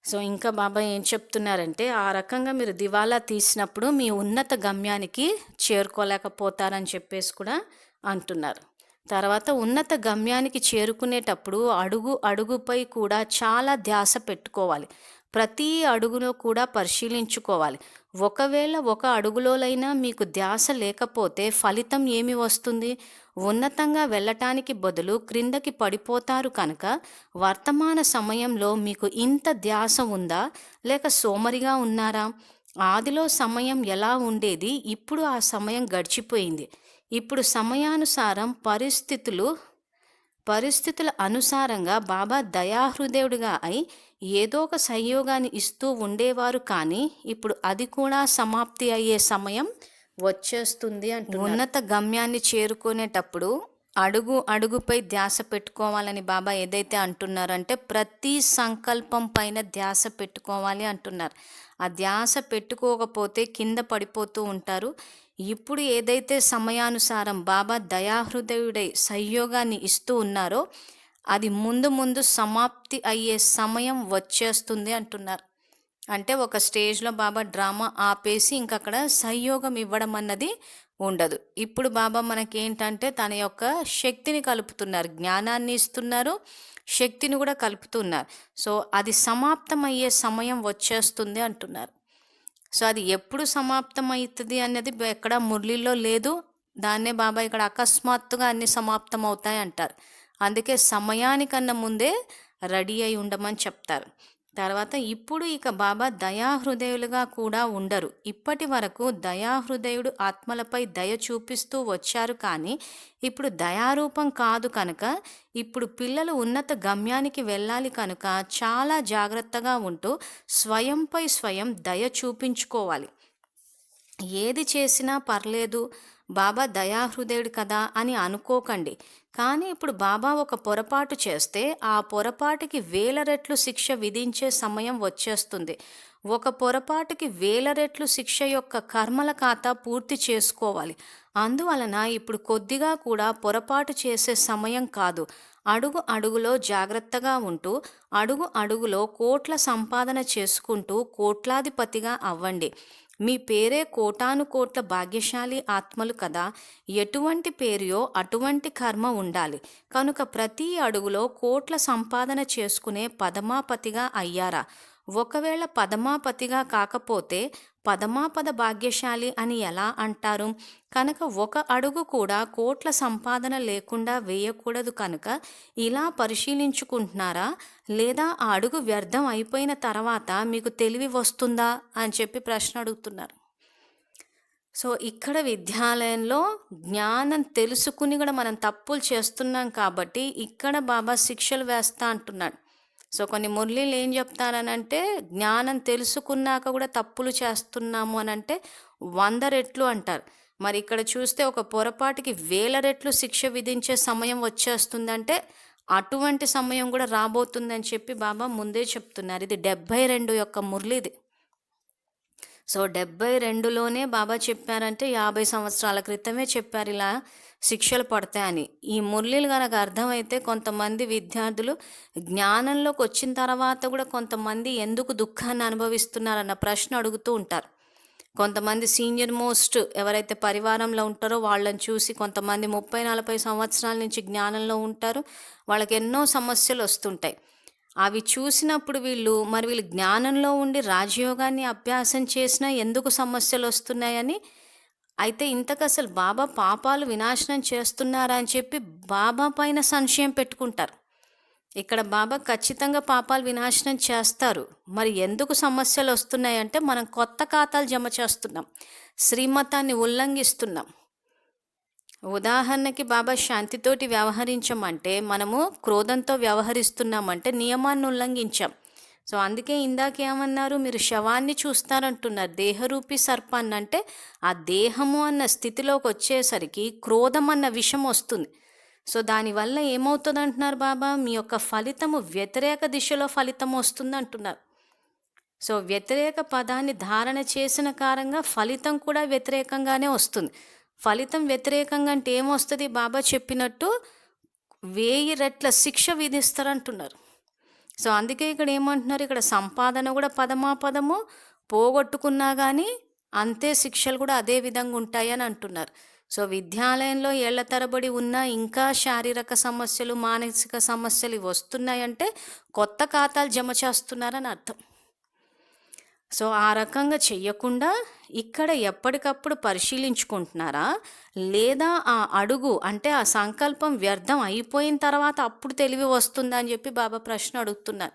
A: సో ఇంకా బాబా ఏం చెప్తున్నారంటే ఆ రకంగా మీరు దివాలా తీసినప్పుడు మీ ఉన్నత గమ్యానికి చేరుకోలేకపోతారని చెప్పేసి కూడా అంటున్నారు. తర్వాత ఉన్నత గమ్యానికి చేరుకునేటప్పుడు అడుగుపై కూడా చాలా ధ్యాస పెట్టుకోవాలి. ప్రతి అడుగులో కూడా పరిశీలించుకోవాలి. ఒకవేళ ఒక అడుగులోనైనా మీకు ధ్యాస లేకపోతే ఫలితం ఏమి వస్తుంది? ఉన్నతంగా వెళ్ళటానికి బదులు క్రిందకి పడిపోతారు. కనుక వర్తమాన సమయంలో మీకు ఇంత ధ్యాస ఉందా లేక సోమరిగా ఉన్నారా? ఆదిలో సమయం ఎలా ఉండేది? ఇప్పుడు ఆ సమయం గడిచిపోయింది. ఇప్పుడు సమయానుసారం పరిస్థితుల అనుసారంగా బాబా దయాహృదయుడిగా అయి ఏదో ఒక సహయోగాన్ని ఇస్తూ ఉండేవారు. కానీ ఇప్పుడు అది కూడా సమాప్తి అయ్యే సమయం వచ్చేస్తుంది అంటున్నారు. ఉన్నత గమ్యాన్ని చేరుకునేటప్పుడు అడుగు అడుగుపై ధ్యాస పెట్టుకోవాలని బాబా ఏదైతే అంటున్నారంటే ప్రతి సంకల్పం పైన ధ్యాస పెట్టుకోవాలి అంటున్నారు. ఆ ధ్యాస పెట్టుకోకపోతే కింద పడిపోతూ ఉంటారు. ఇప్పుడు ఏదైతే సమయానుసారం బాబా దయాహృదయుడై సహయోగాన్ని ఇస్తూ ఉన్నారో అది ముందు ముందు సమాప్తి అయ్యే సమయం వచ్చేస్తుంది అంటున్నారు. అంటే ఒక స్టేజ్లో బాబా డ్రామా ఆపేసి ఇంకక్కడ సహయోగం ఇవ్వడం అన్నది ఉండదు. ఇప్పుడు బాబా మనకేంటంటే తన యొక్క శక్తిని కలుపుతున్నారు, జ్ఞానాన్ని ఇస్తున్నారు, శక్తిని కూడా కలుపుతున్నారు. సో అది సమాప్తమయ్యే సమయం వచ్చేస్తుంది అంటున్నారు. సో అది ఎప్పుడు సమాప్తం అవుతుంది అన్నది ఎక్కడ మురళిలో లేదు. దాన్నే బాబా ఇక్కడ అకస్మాత్తుగా అన్ని సమాప్తం అవుతాయి అంటారు. అందుకే సమయానికన్నా ముందే రెడీ అయి ఉండమని చెప్తారు. తర్వాత ఇప్పుడు ఇక బాబా దయాహృదయులుగా కూడా ఉండరు. ఇప్పటి వరకు దయాహృదయుడు ఆత్మలపై దయ చూపిస్తూ వచ్చారు, కానీ ఇప్పుడు దయారూపం కాదు కనుక ఇప్పుడు పిల్లలు ఉన్నత గమ్యానికి వెళ్ళాలి కనుక చాలా జాగ్రత్తగా ఉంటూ స్వయంపై స్వయం దయ చూపించుకోవాలి. ఏది చేసినా పర్లేదు, బాబా దయాహృదయుడు కదా అని అనుకోకండి. కానీ ఇప్పుడు బాబా ఒక పొరపాటు చేస్తే ఆ పొరపాటుకి 1000 రెట్లు శిక్ష విధించే సమయం వచ్చేస్తుంది. ఒక పొరపాటుకి 1000 రెట్లు శిక్ష యొక్క కర్మల ఖాతా పూర్తి చేసుకోవాలి. అందువలన ఇప్పుడు కొద్దిగా కూడా పొరపాటు చేసే సమయం కాదు. అడుగు అడుగులో జాగ్రత్తగా ఉంటూ అడుగు అడుగులో కోట్ల సంపాదన చేసుకుంటూ కోట్లాధిపతిగా అవ్వండి. మీ పేరే కోటాను కోట్ల భాగ్యశాలి ఆత్మలు కదా. ఎటువంటి పేరుయో అటువంటి కర్మ ఉండాలి కనుక ప్రతి అడుగులో కోట్ల సంపాదన చేసుకునే పదమాపతిగా అయ్యారా? ఒకవేళ పదమాపతిగా కాకపోతే పదమాపద భాగ్యశాలి అని ఎలా అంటారు? కనుక ఒక అడుగు కూడా కోట్ల సంపాదన లేకుండా వేయకూడదు కనుక ఇలా పరిశీలించుకుంటున్నారా? లేదా ఆ అడుగు వ్యర్థం అయిపోయిన తర్వాత మీకు తెలివి వస్తుందా అని చెప్పి ప్రశ్న అడుగుతున్నారు. సో ఇక్కడ విద్యాలయంలో జ్ఞానం తెలుసుకుని కూడా మనం తప్పులు చేస్తున్నాం కాబట్టి ఇక్కడ బాబా శిక్షలు వేస్తా అంటున్నాడు. సో కొన్ని మురళీలు ఏం చెప్తారనంటే జ్ఞానం తెలుసుకున్నాక కూడా తప్పులు చేస్తున్నాము అని అంటే 100 రెట్లు అంటారు. మరి ఇక్కడ చూస్తే ఒక పొరపాటుకి 1000 రెట్లు శిక్ష విధించే సమయం వచ్చేస్తుందంటే అటువంటి సమయం కూడా రాబోతుందని చెప్పి బాబా ముందే చెప్తున్నారు. ఇది 72 యొక్క మురళిది. సో 72లోనే బాబా చెప్పారంటే 50 సంవత్సరాల క్రితమే చెప్పారు ఇలా శిక్షలు పడతాయని. ఈ మురళీలు కనుక అర్థమైతే కొంతమంది విద్యార్థులు జ్ఞానంలోకి వచ్చిన తర్వాత కూడా కొంతమంది ఎందుకు దుఃఖాన్ని అనుభవిస్తున్నారన్న ప్రశ్న అడుగుతూ ఉంటారు. కొంతమంది సీనియర్ మోస్ట్ ఎవరైతే పరివారంలో ఉంటారో వాళ్ళని చూసి కొంతమంది 30-40 సంవత్సరాల నుంచి జ్ఞానంలో ఉంటారు, వాళ్ళకి ఎన్నో సమస్యలు వస్తుంటాయి. అవి చూసినప్పుడు వీళ్ళు జ్ఞానంలో ఉండి రాజయోగాన్ని అభ్యాసం చేసినా ఎందుకు సమస్యలు వస్తున్నాయని, అయితే ఇంతకు అసలు బాబా పాపాలు వినాశనం చేస్తున్నారా అని చెప్పి బాబా పైన సంశయం పెట్టుకుంటారు. ఇక్కడ బాబా ఖచ్చితంగా పాపాలు వినాశనం చేస్తారు. మరి ఎందుకు సమస్యలు వస్తున్నాయంటే మనం కొత్త ఖాతాలు జమ చేస్తున్నాం, శ్రీమతాన్ని ఉల్లంఘిస్తున్నాం. ఉదాహరణకి బాబా శాంతితోటి వ్యవహరించమంటే మనము క్రోధంతో వ్యవహరిస్తున్నామంటే నియమాన్ని ఉల్లంఘించాం. సో అందుకే ఇందాకేమన్నారు, మీరు శవాన్ని చూస్తారంటున్నారు, దేహరూపి సర్పాన్ని. అంటే ఆ దేహము అన్న స్థితిలోకి వచ్చేసరికి క్రోధం అన్న విషం వస్తుంది. సో దానివల్ల ఏమవుతుంది అంటున్నారు బాబా, మీ యొక్క ఫలితము వ్యతిరేక దిశలో ఫలితం వస్తుంది అంటున్నారు. సో వ్యతిరేక పదాన్ని ధారణ చేసిన కారణంగా ఫలితం కూడా వ్యతిరేకంగానే వస్తుంది. ఫలితం వ్యతిరేకంగా అంటే ఏమొస్తుంది? బాబా చెప్పినట్టు 1000 రెట్ల శిక్ష విధిస్తారంటున్నారు. సో అందుకే ఇక్కడ ఏమంటున్నారు, ఇక్కడ సంపాదన కూడా పదమాపదము, పోగొట్టుకున్నా కానీ అంతే శిక్షలు కూడా అదే విధంగా ఉంటాయని అంటున్నారు. సో విద్యాలయంలో ఏళ్ల తరబడి ఉన్న ఇంకా శారీరక సమస్యలు, మానసిక సమస్యలు ఇవి వస్తున్నాయంటే కొత్త ఖాతాలు జమ చేస్తున్నారని అర్థం. సో ఆ రకంగా చెయ్యకుండా ఇక్కడ ఎప్పటికప్పుడు పరిశీలించుకుంటున్నారా, లేదా ఆ అడుగు అంటే ఆ సంకల్పం వ్యర్థం అయిపోయిన తర్వాత అప్పుడు తెలివి వస్తుందా అని చెప్పి బాబా ప్రశ్న అడుగుతున్నారు.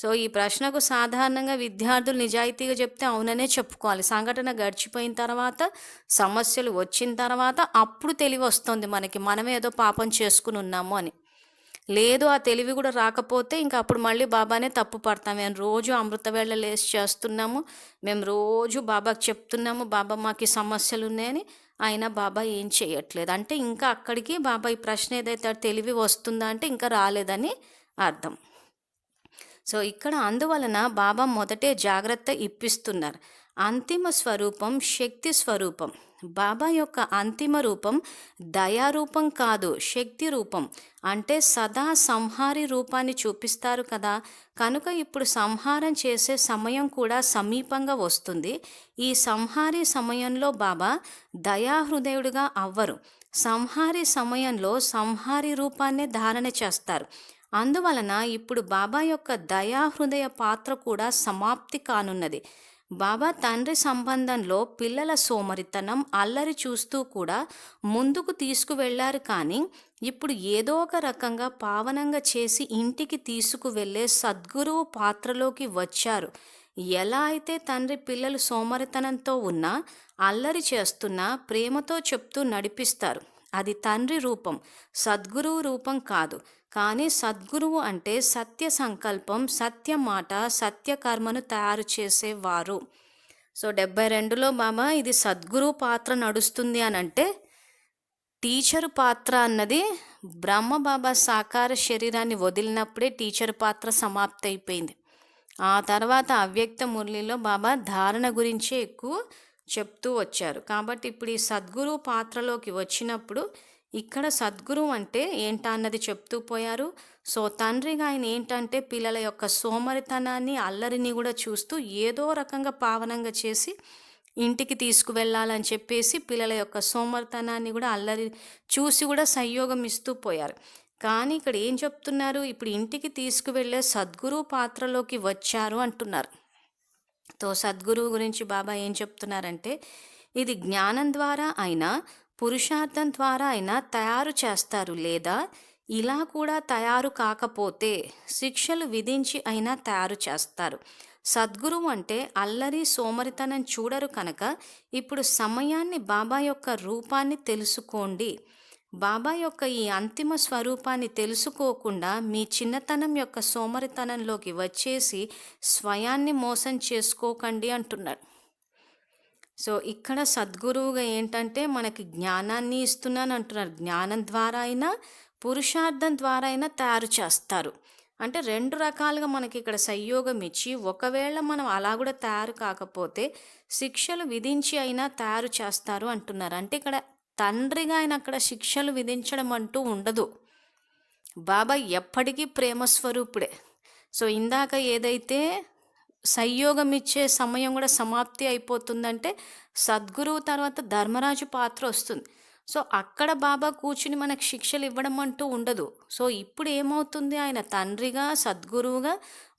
A: సో ఈ ప్రశ్నకు సాధారణంగా విద్యార్థులు నిజాయితీగా చెప్తే అవుననే చెప్పుకోవాలి. సంఘటన గడిచిపోయిన తర్వాత, సమస్యలు వచ్చిన తర్వాత అప్పుడు తెలివి వస్తుంది మనకి, మనమే ఏదో పాపం చేసుకుని ఉన్నాము అని. లేదు ఆ తెలివి కూడా రాకపోతే ఇంకా అప్పుడు మళ్ళీ బాబానే తప్పు పడతాం. మేము రోజు అమృతవేళ లేసి చేస్తున్నాము, మేము రోజు బాబాకి చెప్తున్నాము బాబా మాకు సమస్యలు ఉన్నాయని, అయినా బాబా ఏం చేయట్లేదు. అంటే ఇంకా అక్కడికి బాబా ఈ ప్రశ్న ఏదైతే తెలివి వస్తుందా అంటే ఇంకా రాలేదని అర్థం. సో ఇక్కడ అందువలన బాబా మొదటే జాగ్రత్త ఇప్పిస్తున్నారు. అంతిమ స్వరూపం శక్తి స్వరూపం. బాబా యొక్క అంతిమ రూపం దయారూపం కాదు, శక్తి రూపం. అంటే సదా సంహారి రూపాన్ని చూపిస్తారు కదా, కనుక ఇప్పుడు సంహారం చేసే సమయం కూడా సమీపంగా వస్తుంది. ఈ సంహారి సమయంలో బాబా దయాహృదయుడిగా అవ్వరు. సంహారి సమయంలో సంహారి రూపాన్నే ధారణ చేస్తారు. అందువలన ఇప్పుడు బాబా యొక్క దయాహృదయ పాత్ర కూడా సమాప్తి కానున్నది. బాబా తండ్రి సంబంధంలో పిల్లల సోమరితనం అల్లరి చూస్తూ కూడా ముందుకు తీసుకువెళ్లారు, కానీ ఇప్పుడు ఏదో ఒక రకంగా పావనంగా చేసి ఇంటికి తీసుకువెళ్ళే సద్గురువు పాత్రలోకి వచ్చారు. ఎలా అయితే తండ్రి పిల్లలు సోమరితనంతో ఉన్నా అల్లరి చేస్తున్నా ప్రేమతో చెప్తూ నడిపిస్తారు, అది తండ్రి రూపం, సద్గురువు రూపం కాదు. కానీ సద్గురువు అంటే సత్య సంకల్పం, సత్య మాట, సత్య కర్మను తయారు చేసేవారు. సో 72లో బాబా ఇది సద్గురువు పాత్ర నడుస్తుంది అని అంటే, టీచరు పాత్ర అన్నది బ్రహ్మబాబా సాకార శరీరాన్ని వదిలినప్పుడే టీచర్ పాత్ర సమాప్తి అయిపోయింది. ఆ తర్వాత అవ్యక్త మురళిలో బాబా ధారణ గురించే ఎక్కువ చెప్తూ వచ్చారు. కాబట్టి ఇప్పుడు ఈ సద్గురువు పాత్రలోకి వచ్చినప్పుడు ఇక్కడ సద్గురువు అంటే ఏంటా అన్నది చెప్తూ పోయారు. సో తండ్రిగా ఆయన ఏంటంటే పిల్లల యొక్క సోమరితనాన్ని అల్లరిని కూడా చూస్తూ ఏదో రకంగా పావనంగా చేసి ఇంటికి తీసుకువెళ్ళాలని చెప్పేసి పిల్లల యొక్క సోమరితనాన్ని కూడా అల్లరి చూసి కూడా సంయోగం ఇస్తూ పోయారు. కానీ ఇక్కడ ఏం చెప్తున్నారు, ఇప్పుడు ఇంటికి తీసుకువెళ్ళే సద్గురువు పాత్రలోకి వచ్చారు అంటున్నారు. తో సద్గురువు గురించి బాబా ఏం చెప్తున్నారంటే, ఇది జ్ఞానం ద్వారా అయినా పురుషార్థం ద్వారా అయినా తయారు చేస్తారు, లేదా ఇలా కూడా తయారు కాకపోతే శిక్షలు విధించి అయినా తయారు చేస్తారు. సద్గురువు అంటే అల్లరి సోమరితనం చూడరు కనుక ఇప్పుడు సమయాన్ని బాబా యొక్క రూపాన్ని తెలుసుకోండి. బాబా యొక్క ఈ అంతిమ స్వరూపాన్ని తెలుసుకోకుండా మీ చిన్నతనం యొక్క సోమరితనంలోకి వచ్చేసి స్వయాన్ని మోసం చేసుకోకండి అంటున్నాడు. సో ఇక్కడ సద్గురువుగా ఏంటంటే మనకి జ్ఞానాన్ని ఇస్తున్నాను అంటున్నారు. జ్ఞానం ద్వారా అయినా పురుషార్థం ద్వారా అయినా తయారు చేస్తారు. అంటే 2 రకాలుగా మనకి ఇక్కడ సంయోగం ఇచ్చి, ఒకవేళ మనం అలా కూడా తయారు కాకపోతే శిక్షలు విధించి అయినా తయారు చేస్తారు అంటున్నారు. అంటే ఇక్కడ తండ్రిగా ఆయన అక్కడ శిక్షలు విధించడం అంటూ ఉండదు. బాబా ఎప్పటికీ ప్రేమస్వరూపుడే. సో ఇందాక ఏదైతే సంయోగం ఇచ్చే సమయం కూడా సమాప్తి అయిపోతుందంటే సద్గురువు తర్వాత ధర్మరాజు పాత్ర వస్తుంది. సో అక్కడ బాబా కూర్చుని మనకు శిక్షలు ఇవ్వడం అంటూ ఉండదు. సో ఇప్పుడు ఏమవుతుంది, ఆయన తండ్రిగా సద్గురువుగా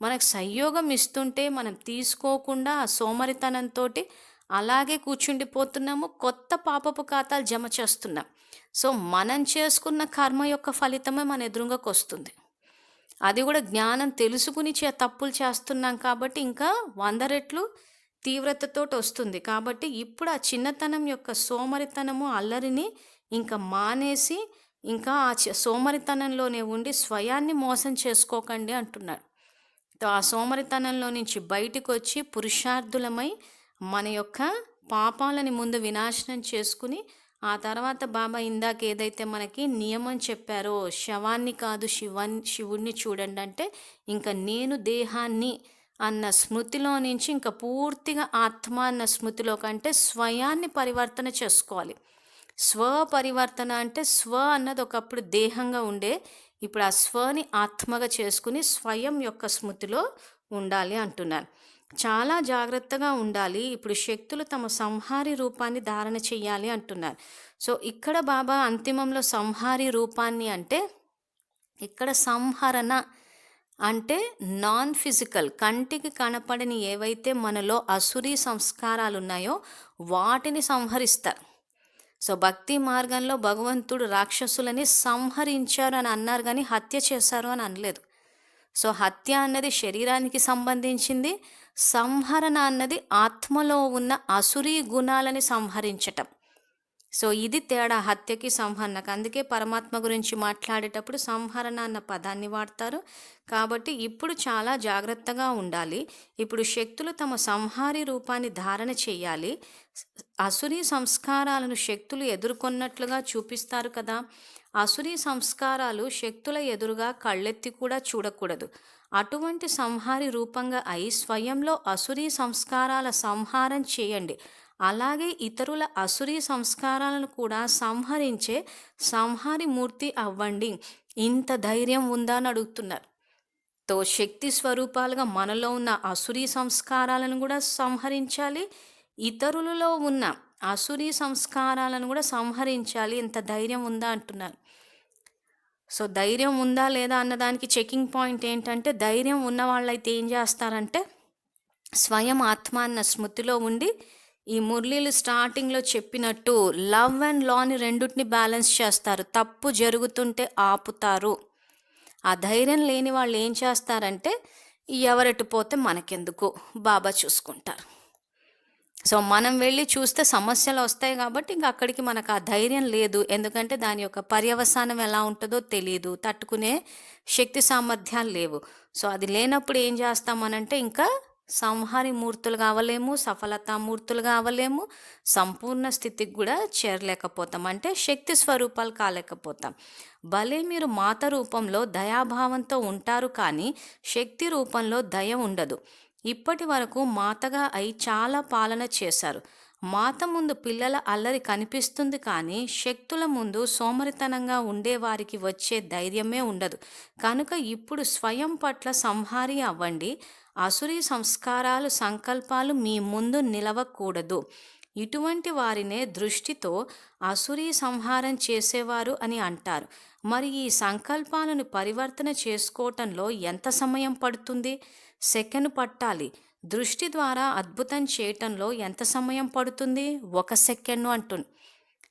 A: మనకు సంయోగం ఇస్తుంటే మనం తీసుకోకుండా ఆ సోమరితనంతో అలాగే కూర్చుండిపోతున్నాము. కొత్త పాపపు ఖాతాలు జమ చేస్తున్నాం. సో మనం చేసుకున్న కర్మ యొక్క ఫలితమే మన ఎదురుగాకి వస్తుంది. అది కూడా జ్ఞానం తెలుసుకుని తప్పులు చేస్తున్నాం కాబట్టి ఇంకా 100 రెట్లు తీవ్రతతో వస్తుంది. కాబట్టి ఇప్పుడు ఆ చిన్నతనం యొక్క సోమరితనము అల్లరిని ఇంకా మానేసి ఇంకా ఆ సోమరితనంలోనే ఉండి స్వయాన్ని మోసం చేసుకోకండి అంటున్నాడు. ఆ సోమరితనంలో నుంచి బయటికి వచ్చి పురుషార్థులమై మన యొక్క పాపాలని ముందు వినాశనం చేసుకుని ఆ తర్వాత బాబా ఇందాక ఏదైతే మనకి నియమం చెప్పారో, శవాన్ని కాదు శివుణ్ణి చూడండి అంటే ఇంకా నేను దేహాన్ని అన్న స్మృతిలో నుంచి ఇంకా పూర్తిగా ఆత్మ అన్న స్మృతిలో కంటే స్వయాన్ని పరివర్తన చేసుకోవాలి. స్వపరివర్తన అంటే స్వ అన్నది ఒకప్పుడు దేహంగా ఉండే, ఇప్పుడు ఆ స్వని ఆత్మగా చేసుకుని స్వయం యొక్క స్మృతిలో ఉండాలి అంటున్నారు. చాలా జాగ్రత్తగా ఉండాలి. ఇప్పుడు శక్తులు తమ సంహారి రూపాన్ని ధారణ చెయ్యాలి అంటున్నారు. సో ఇక్కడ బాబా అంతిమంలో సంహారి రూపాన్ని అంటే ఇక్కడ సంహరణ అంటే నాన్ ఫిజికల్, కంటికి కనపడని ఏవైతే మనలో అసురీ సంస్కారాలు ఉన్నాయో వాటిని సంహరిస్తారు. సో భక్తి మార్గంలో భగవంతుడు రాక్షసులని సంహరించారు అని అన్నారు, కానీ హత్య చేశారు అని అనలేదు. సో హత్య అన్నది శరీరానికి సంబంధించింది, సంహరణ అన్నది ఆత్మలో ఉన్న అసురీ గుణాలని సంహరించటం. సో ఇది తేడా హత్యకి, సంహరణకు. అందుకే పరమాత్మ గురించి మాట్లాడేటప్పుడు సంహరణ అన్న పదాన్ని వాడతారు. కాబట్టి ఇప్పుడు చాలా జాగ్రత్తగా ఉండాలి. ఇప్పుడు శక్తులు తమ సంహారి రూపాన్ని ధారణ చేయాలి. అసురీ సంస్కారాలను శక్తులు ఎదుర్కొన్నట్లుగా చూపిస్తారు కదా! అసురీ సంస్కారాలు శక్తుల ఎదురుగా కళ్ళెత్తి కూడా చూడకూడదు. అటువంటి సంహారి రూపంగా అయి స్వయంలో అసురీ సంస్కారాల సంహారం చేయండి. అలాగే ఇతరుల అసురీ సంస్కారాలను కూడా సంహరించే సంహారి మూర్తి అవ్వండి. ఇంత ధైర్యం ఉందా అని అడుగుతున్నారు. శక్తి స్వరూపాలుగా మనలో ఉన్న అసురీ సంస్కారాలను కూడా సంహరించాలి. ఇతరులలో ఉన్న అసురీ సంస్కారాలను కూడా సంహరించాలి. ఇంత ధైర్యం ఉందా అంటున్నారు. ధైర్యం ఉందా లేదా అన్నదానికి చెకింగ్ పాయింట్ ఏంటంటే, ధైర్యం ఉన్న వాళ్ళైతే ఏం చేస్తారంటే స్వయం ఆత్మ అన్న స్మృతిలో ఉండి ఈ మురళీలు స్టార్టింగ్లో చెప్పినట్టు లవ్ అండ్ లాని రెండుటిని బ్యాలెన్స్ చేస్తారు. తప్పు జరుగుతుంటే ఆపుతారు. ఆ ధైర్యం లేని వాళ్ళు ఏం చేస్తారంటే, ఎవరెటు పోతే మనకెందుకు, బాబా చూసుకుంటారు. మనం వెళ్ళి చూస్తే సమస్యలు వస్తాయి కాబట్టి ఇంక అక్కడికి మనకు ఆ ధైర్యం లేదు. ఎందుకంటే దాని యొక్క పర్యవసానం ఎలా ఉంటుందో తెలియదు, తట్టుకునే శక్తి సామర్థ్యాలు లేవు. అది లేనప్పుడు ఏం చేస్తామనంటే ఇంకా సంహారి మూర్తులుగా అవ్వలేము, సఫలతామూర్తులుగా అవ్వలేము, సంపూర్ణ స్థితికి కూడా చేరలేకపోతాం. అంటే శక్తి స్వరూపాలు కాలేకపోతాం. భలే మీరు మాత రూపంలో దయాభావంతో ఉంటారు, కానీ శక్తి రూపంలో దయ ఉండదు. ఇప్పటి వరకు మాతగా అయి చాలా పాలన చేశారు. మాత ముందు పిల్లల అల్లరి కనిపిస్తుంది, కానీ శక్తుల ముందు సోమరితనంగా ఉండేవారికి వచ్చే ధైర్యమే ఉండదు. కనుక ఇప్పుడు స్వయం పట్ల సంహారి అవ్వండి. అసురీ సంస్కారాలు, సంకల్పాలు మీ ముందు నిలవకూడదు. ఇటువంటి వారినే దృష్టితో అసురీ సంహారం చేసేవారు అని అంటారు. మరి ఈ సంకల్పాలను పరివర్తన చేసుకోవటంలో ఎంత సమయం పడుతుంది? సెకను పట్టాలి. దృష్టి ద్వారా అద్భుతం చేయటంలో ఎంత సమయం పడుతుంది? 1 సెకండు అంటుంది.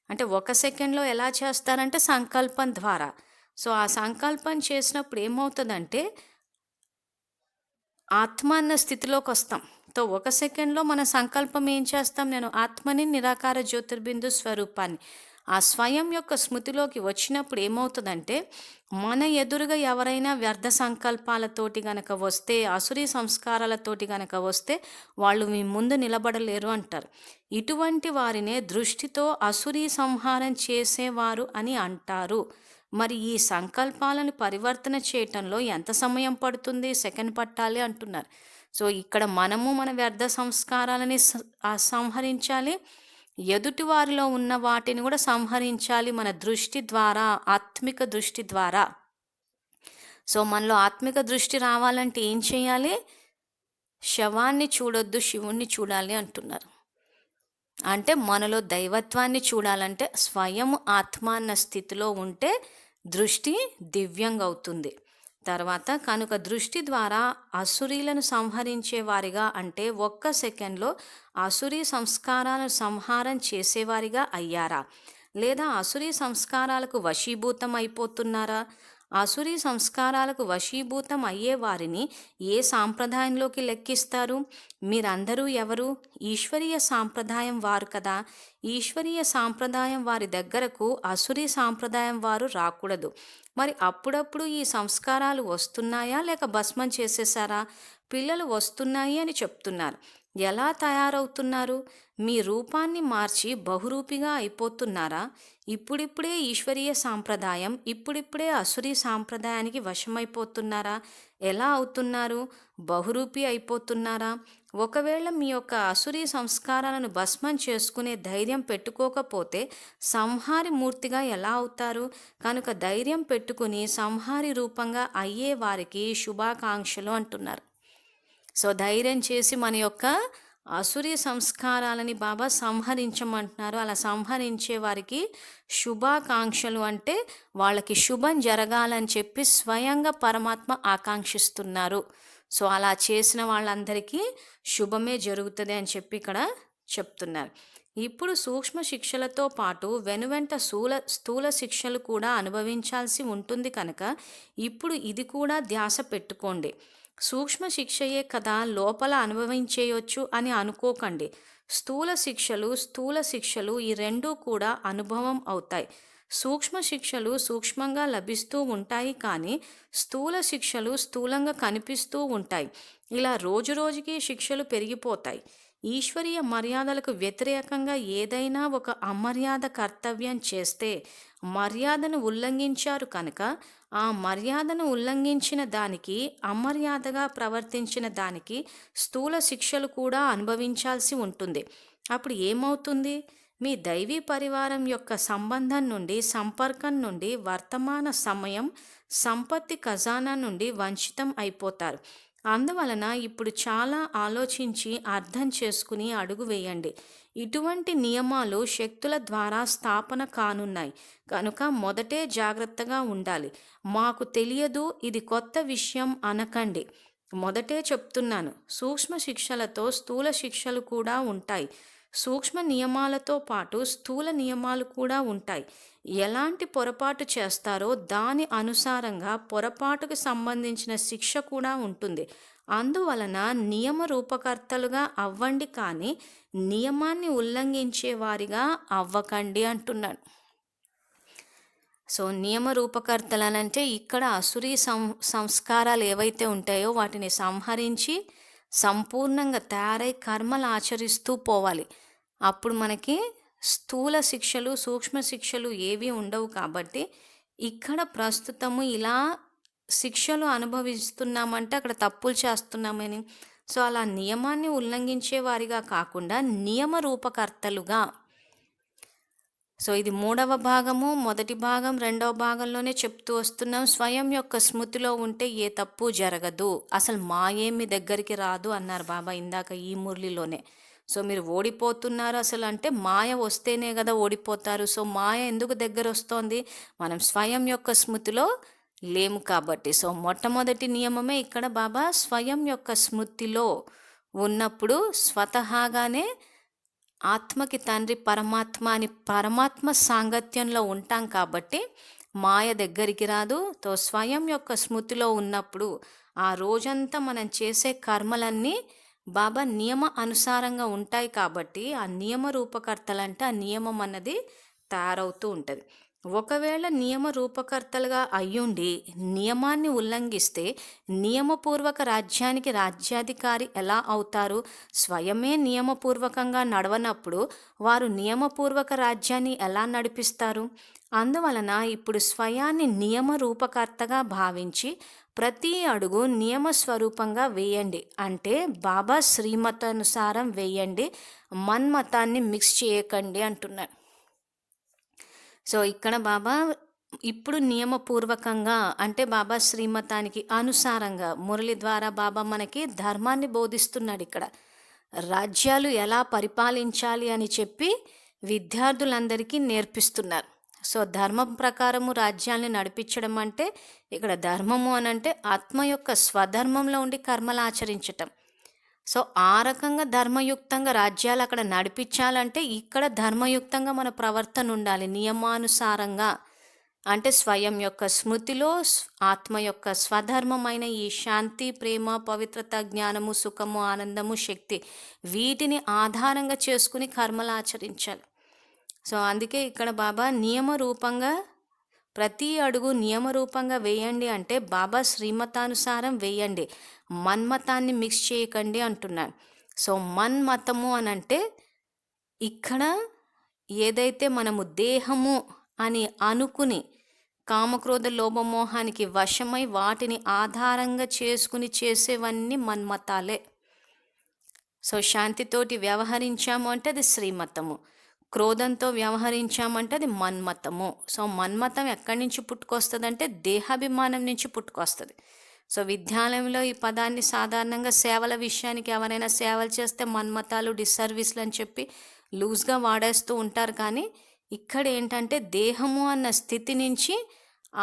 A: అంటే 1 సెకండ్లో ఎలా చేస్తారంటే సంకల్పం ద్వారా. ఆ సంకల్పం చేసినప్పుడు ఏమవుతుందంటే ఆత్మ అన్న స్థితిలోకి వస్తాం. 1 సెకండ్లో మన సంకల్పం ఏం చేస్తాం? నేను ఆత్మని, నిరాకార జ్యోతిర్బిందు స్వరూపాన్ని. ఆ స్వయం యొక్క స్మృతిలోకి వచ్చినప్పుడు ఏమవుతుందంటే, మన ఎదురుగా ఎవరైనా వ్యర్థ సంకల్పాలతోటి గనక వస్తే, అసురీ సంస్కారాలతోటి గనక వస్తే వాళ్ళు మీ ముందు నిలబడలేరు అంటారు. ఇటువంటి వారినే దృష్టితో అసురీ సంహారం చేసేవారు అని అంటారు. మరి ఈ సంకల్పాలను పరివర్తన చేయటంలో ఎంత సమయం పడుతుంది? సెకండ్ పట్టాలి అంటున్నారు. ఇక్కడ మనము మన వ్యర్థ సంస్కారాలని సంహరించాలి. ఎదుటి వారిలో ఉన్న వాటిని కూడా సంహరించాలి మన దృష్టి ద్వారా, ఆత్మిక దృష్టి ద్వారా. మనలో ఆత్మిక దృష్టి రావాలంటే ఏం చేయాలి? శవాన్ని చూడొద్దు, శివుణ్ణి చూడాలి అంటున్నారు. అంటే మనలో దైవత్వాన్ని చూడాలంటే స్వయం ఆత్మ అన్న స్థితిలో ఉంటే దృష్టి దివ్యంగా అవుతుంది. తర్వాత కనుక దృష్టి ద్వారా అసురీలను సంహరించే వారిగా, అంటే 1 సెకండ్లో అసురీ సంస్కారాలను సంహారం చేసేవారిగా అయ్యారా? లేదా అసురీ సంస్కారాలకు వశీభూతం అయిపోతున్నారా? అసురీ సంస్కారాలకు వశీభూతం అయ్యే వారిని ఏ సాంప్రదాయంలోకి లెక్కిస్తారు? మీరందరూ ఎవరు? ఈశ్వరీయ సాంప్రదాయం వారు కదా. ఈశ్వరీయ సాంప్రదాయం వారి దగ్గరకు అసురీ సాంప్రదాయం వారు రాకూడదు. మరి అప్పుడప్పుడు ఈ సంస్కారాలు వస్తున్నాయా లేక భస్మం చేసేసారా? పిల్లలు వస్తున్నాయి అని చెప్తున్నారు. ఎలా తయారవుతున్నారు? మీ రూపాన్ని మార్చి బహురూపిగా అయిపోతున్నారా? ఇప్పుడిప్పుడే ఈశ్వరీయ సాంప్రదాయం, ఇప్పుడిప్పుడే అసురీ సాంప్రదాయానికి వశమైపోతున్నారా? ఎలా అవుతున్నారు? బహురూపి అయిపోతున్నారా? ఒకవేళ మీ యొక్క అసురీ సంస్కారాలను భస్మం చేసుకునే ధైర్యం పెట్టుకోకపోతే సంహారి మూర్తిగా ఎలా అవుతారు? కనుక ధైర్యం పెట్టుకుని సంహారి రూపంగా అయ్యే వారికి శుభాకాంక్షలు అంటున్నారు. ధైర్యం చేసి మన యొక్క అసురీ సంస్కారాలని బాబా సంహరించమంటున్నారు. అలా సంహరించే వారికి శుభాకాంక్షలు, అంటే వాళ్ళకి శుభం జరగాలని చెప్పి స్వయంగా పరమాత్మ ఆకాంక్షిస్తున్నారు. అలా చేసిన వాళ్ళందరికీ శుభమే జరుగుతుంది అని చెప్పి ఇక్కడ చెప్తున్నారు. ఇప్పుడు సూక్ష్మ శిక్షలతో పాటు వెనువెంట స్థూల శిక్షలు కూడా అనుభవించాల్సి ఉంటుంది కనుక ఇప్పుడు ఇది కూడా ధ్యాస పెట్టుకోండి. సూక్ష్మ శిక్షయే కదా లోపల అనుభవించేయొచ్చు అని అనుకోకండి. స్థూల శిక్షలు ఈ రెండూ కూడా అనుభవం అవుతాయి. సూక్ష్మ శిక్షలు సూక్ష్మంగా లభిస్తూ ఉంటాయి కానీ స్థూల శిక్షలు స్థూలంగా కనిపిస్తూ ఉంటాయి. ఇలా రోజురోజుకి శిక్షలు పెరిగిపోతాయి. ఈశ్వరీయ మర్యాదలకు వ్యతిరేకంగా ఏదైనా ఒక అమర్యాద కర్తవ్యం చేస్తే మర్యాదను ఉల్లంఘించారు కనుక ఆ మర్యాదను ఉల్లంఘించిన దానికి, అమర్యాదగా ప్రవర్తించిన దానికి స్థూల శిక్షలు కూడా అనుభవించాల్సి ఉంటుంది. అప్పుడు ఏమవుతుంది? మీ దైవీ పరివారం యొక్క సంబంధం నుండి, సంపర్కం నుండి, వర్తమాన సమయం, సంపత్తి ఖజానా నుండి వంచితం అయిపోతారు. అందువలన ఇప్పుడు చాలా ఆలోచించి అర్థం చేసుకుని అడుగు వేయండి. ఇటువంటి నియమాలు శక్తుల ద్వారా స్థాపన కానున్నాయి కనుక మొదటే జాగ్రత్తగా ఉండాలి. మాకు తెలియదు, ఇది కొత్త విషయం అనకండి. మొదటే చెప్తున్నాను, సూక్ష్మ శిక్షలతో స్థూల శిక్షలు కూడా ఉంటాయి. సూక్ష్మ నియమాలతో పాటు స్థూల నియమాలు కూడా ఉంటాయి. ఎలాంటి పొరపాటు చేస్తారో దాని అనుసారంగా పొరపాటుకు సంబంధించిన శిక్ష కూడా ఉంటుంది. అందువలన నియమ రూపకర్తలుగా అవ్వండి కానీ నియమాన్ని ఉల్లంఘించే వారిగా అవ్వకండి అంటున్నాడు. సో నియమ రూపకర్తలనంటే ఇక్కడ అసురీ సంస్కారాలు ఏవైతే ఉంటాయో వాటిని సంహరించి సంపూర్ణంగా తయారై కర్మలు ఆచరిస్తూ పోవాలి. అప్పుడు మనకి స్థూల శిక్షలు సూక్ష్మ శిక్షలు ఏవి ఉండవు. కాబట్టి ఇక్కడ ప్రస్తుతము ఇలా శిక్షలు అనుభవిస్తున్నామంటే అక్కడ తప్పులు చేస్తున్నామని. సో అలా నియమాన్ని ఉల్లంఘించే వారిగా కాకుండా నియమ రూపకర్తలుగా. సో ఇది 3వ భాగము. మొదటి భాగం 2వ భాగంలోనే చెప్తూ వస్తున్నాం. స్వయం యొక్క స్మృతిలో ఉంటే ఏ తప్పు జరగదు, అసలు మాయేమి దగ్గరికి రాదు అన్నారు బాబా ఇందాక ఈ మురళిలోనే. సో మీరు ఓడిపోతున్నారు అసలు అంటే మాయ వస్తేనే కదా ఓడిపోతారు. సో మాయ ఎందుకు దగ్గర వస్తోంది? మనం స్వయం యొక్క స్మృతిలో లేము కాబట్టి. సో మొట్టమొదటి నియమమే ఇక్కడ బాబా స్వయం యొక్క స్మృతిలో ఉన్నప్పుడు స్వతహాగానే ఆత్మకి తండ్రి పరమాత్మ అని పరమాత్మ సాంగత్యంలో ఉంటాం కాబట్టి మాయ దగ్గరికి రాదు. తో స్వయం యొక్క స్మృతిలో ఉన్నప్పుడు ఆ రోజంతా మనం చేసే కర్మలన్నీ బాబా నియమ అనుసారంగా ఉంటాయి కాబట్టి ఆ నియమ రూపకర్తలంటే ఆ నియమం అన్నది తయారవుతూ ఉంటుంది. ఒకవేళ నియమ రూపకర్తలుగా అయ్యుండి నియమాన్ని ఉల్లంఘిస్తే నియమపూర్వక రాజ్యానికి రాజ్యాధికారి ఎలా అవుతారు? స్వయమే నియమపూర్వకంగా నడవనప్పుడు వారు నియమపూర్వక రాజ్యాన్ని ఎలా నడిపిస్తారు? అందువలన ఇప్పుడు స్వయాన్ని నియమ రూపకర్తగా భావించి ప్రతి అడుగు నియమ స్వరూపంగా వేయండి. అంటే బాబా శ్రీమతానుసారం వేయండి, మన్మతాన్ని మిక్స్ చేయకండి అంటున్నారు. సో ఇక్కడ బాబా ఇప్పుడు నియమపూర్వకంగా అంటే బాబా శ్రీమతానికి అనుసారంగా మురళి ద్వారా బాబా మనకి ధర్మాన్ని బోధిస్తున్నాడు. ఇక్కడ రాజ్యాలు ఎలా పరిపాలించాలి అని చెప్పి విద్యార్థులందరికీ నేర్పిస్తున్నారు. సో ధర్మం ప్రకారము రాజ్యాన్ని నడిపించడం అంటే ఇక్కడ ధర్మము అని అంటే ఆత్మ యొక్క స్వధర్మంలో ఉండి కర్మలు ఆచరించటం. సో ఆ రకంగా ధర్మయుక్తంగా రాజ్యాలు అక్కడ నడిపించాలంటే ఇక్కడ ధర్మయుక్తంగా మన ప్రవర్తన ఉండాలి నియమానుసారంగా. అంటే స్వయం యొక్క స్మృతిలో ఆత్మ యొక్క స్వధర్మమైన ఈ శాంతి, ప్రేమ, పవిత్రత, జ్ఞానము, సుఖము, ఆనందము, శక్తి వీటిని ఆధారంగా చేసుకుని కర్మలు ఆచరించాలి. సో అందుకే ఇక్కడ బాబా నియమరూపంగా ప్రతి అడుగు నియమరూపంగా వేయండి అంటే బాబా శ్రీమతానుసారం వేయండి, మన్మతాన్ని మిక్స్ చేయకండి అంటున్నాను. సో మన్మతము అని అంటే ఇక్కడ ఏదైతే మనము దేహము అని అనుకుని కామక్రోధ లోభమోహానికి వశమై వాటిని ఆధారంగా చేసుకుని చేసేవన్నీ మన్మతాలే. సో శాంతితోటి వ్యవహరించాము అంటే అది శ్రీమతము, క్రోధంతో వ్యవహరించామంటే అది మన్మతము. సో మన్మతం ఎక్కడి నుంచి పుట్టుకొస్తుంది అంటే దేహాభిమానం నుంచి పుట్టుకొస్తుంది. సో విద్యాలయంలో ఈ పదాన్ని సాధారణంగా సేవల విషయానికి ఎవరైనా సేవలు చేస్తే మన్మతాలు, డిస్సర్వీస్లు అని చెప్పి లూజ్గా వాడేస్తూ ఉంటారు. కానీ ఇక్కడ ఏంటంటే దేహము అన్న స్థితి నుంచి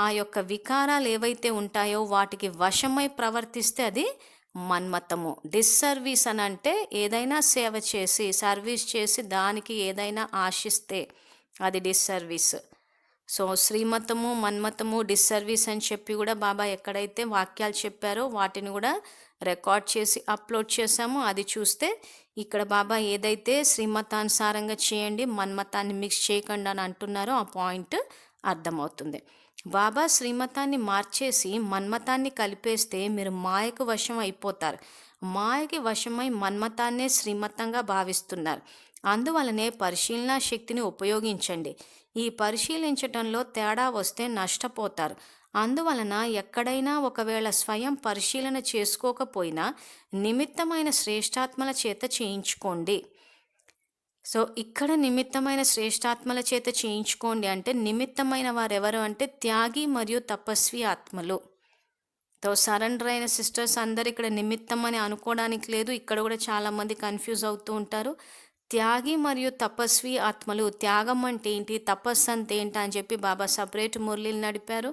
A: ఆ యొక్క వికారాలు ఏవైతే ఉంటాయో వాటికి వశమై ప్రవర్తిస్తే అది మన్మతము. డిస్సర్వీస్ అని అంటే ఏదైనా సేవ చేసి సర్వీస్ చేసి దానికి ఏదైనా ఆశిస్తే అది డిస్సర్వీస్. సో శ్రీమతము, మన్మతము, డిస్సర్వీస్ అని చెప్పి కూడా బాబా ఎక్కడైతే వాక్యాలు చెప్పారో వాటిని కూడా రికార్డ్ చేసి అప్లోడ్ చేశామో అది చూస్తే ఇక్కడ బాబా ఏదైతే శ్రీమతానుసారంగా చేయండి, మన్మతాన్ని మిక్స్ చేయకండి అని అంటున్నారో ఆ పాయింట్ అర్థమవుతుంది. బాబా శ్రీమతాన్ని మార్చేసి మన్మతాన్ని కలిపేస్తే మీరు మాయకు వశం అయిపోతారు. మాయకి వశమై మన్మతాన్నే శ్రీమతంగా భావిస్తున్నారు. అందువలనే పరిశీలనా శక్తిని ఉపయోగించండి. ఈ పరిశీలించటంలో తేడా వస్తే నష్టపోతారు. అందువలన ఎక్కడైనా ఒకవేళ స్వయం పరిశీలన చేసుకోకపోయినా నిమిత్తమైన శ్రేష్టాత్మల చేత చేయించుకోండి. సో ఇక్కడ నిమిత్తమైన శ్రేష్టాత్మల చేత చేయించుకోండి అంటే నిమిత్తమైన వారెవరు అంటే త్యాగి మరియు తపస్వి ఆత్మలు. సరెండర్ అయిన సిస్టర్స్ అందరు ఇక్కడ నిమిత్తం అని అనుకోవడానికి లేదు. ఇక్కడ కూడా చాలామంది కన్ఫ్యూజ్ అవుతూ ఉంటారు. త్యాగి మరియు తపస్వి ఆత్మలు, త్యాగం అంటే ఏంటి, తపస్సు అంటే ఏంటి అని చెప్పి బాబా సపరేట్ మురళీలు నడిపారు.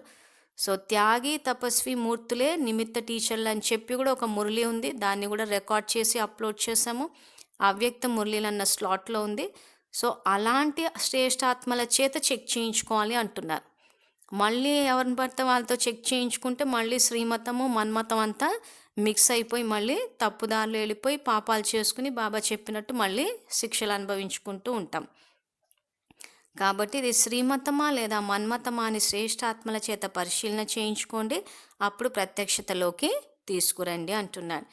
A: సో త్యాగి తపస్వి మూర్తులే నిమిత్త టీచర్లు అని చెప్పి కూడా ఒక మురళి ఉంది. దాన్ని కూడా రికార్డ్ చేసి అప్లోడ్ చేసాము. అవ్యక్త మురళీలు అన్న స్లాట్లో ఉంది. సో అలాంటి శ్రేష్టాత్మల చేత చెక్ చేయించుకోవాలి అంటున్నారు. మళ్ళీ ఎవరిని పడితే వాళ్ళతో చెక్ చేయించుకుంటే మళ్ళీ శ్రీమతము మన్మతం అంతా మిక్స్ అయిపోయి మళ్ళీ తప్పుదారులు వెళ్ళిపోయి పాపాలు చేసుకుని బాబా చెప్పినట్టు మళ్ళీ శిక్షలు అనుభవించుకుంటూ ఉంటాం. కాబట్టి ఇది శ్రీమతమా లేదా మన్మతమా అని శ్రేష్టాత్మల చేత పరిశీలన చేయించుకోండి, అప్పుడు ప్రత్యక్షతలోకి తీసుకురండి అంటున్నాడు.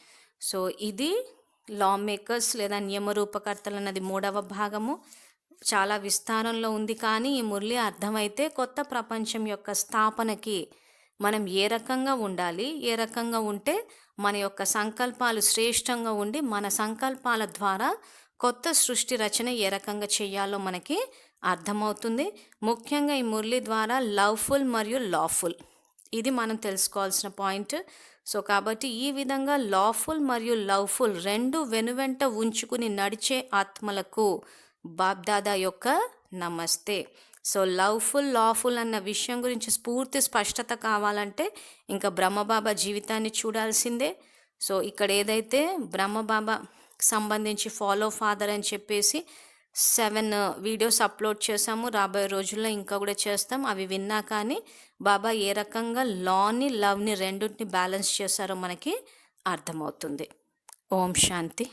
A: సో ఇది లా మేకర్స్ లేదా నియమరూపకర్తలు అన్నది 3వ భాగము. చాలా విస్తారంలో ఉంది, కానీ ఈ మురళి అర్థమైతే కొత్త ప్రపంచం యొక్క స్థాపనకి మనం ఏ రకంగా ఉండాలి, ఏ రకంగా ఉంటే మన యొక్క సంకల్పాలు శ్రేష్టంగా ఉండి మన సంకల్పాల ద్వారా కొత్త సృష్టి రచన ఏ రకంగా చేయాలో మనకి అర్థమవుతుంది. ముఖ్యంగా ఈ మురళి ద్వారా లవ్ఫుల్ మరియు లాఫుల్, ఇది మనం తెలుసుకోవాల్సిన పాయింట్. సో కాబట్టి ఈ విధంగా లాఫుల్ మరియు లవ్ఫుల్ రెండు వెనువెంట ఉంచుకుని నడిచే ఆత్మలకు బాబ్దాదా యొక్క నమస్తే. సో లవ్ఫుల్ లాఫుల్ అన్న విషయం గురించి పూర్తి స్పష్టత కావాలంటే ఇంకా బ్రహ్మబాబా జీవితాన్ని చూడాల్సిందే. సో ఇక్కడ ఏదైతే బ్రహ్మబాబా సంబంధించి ఫాలో ఫాదర్ అని చెప్పేసి 7 వీడియోస్ అప్లోడ్ చేసాము. రాబోయే రోజుల్లో ఇంకా కూడా చేస్తాం. అవి విన్నా కానీ బాబా ఏ రకంగా లాని లవ్ని రెండింటిని బ్యాలెన్స్ చేశారో మనకి అర్థమవుతుంది. ఓం శాంతి.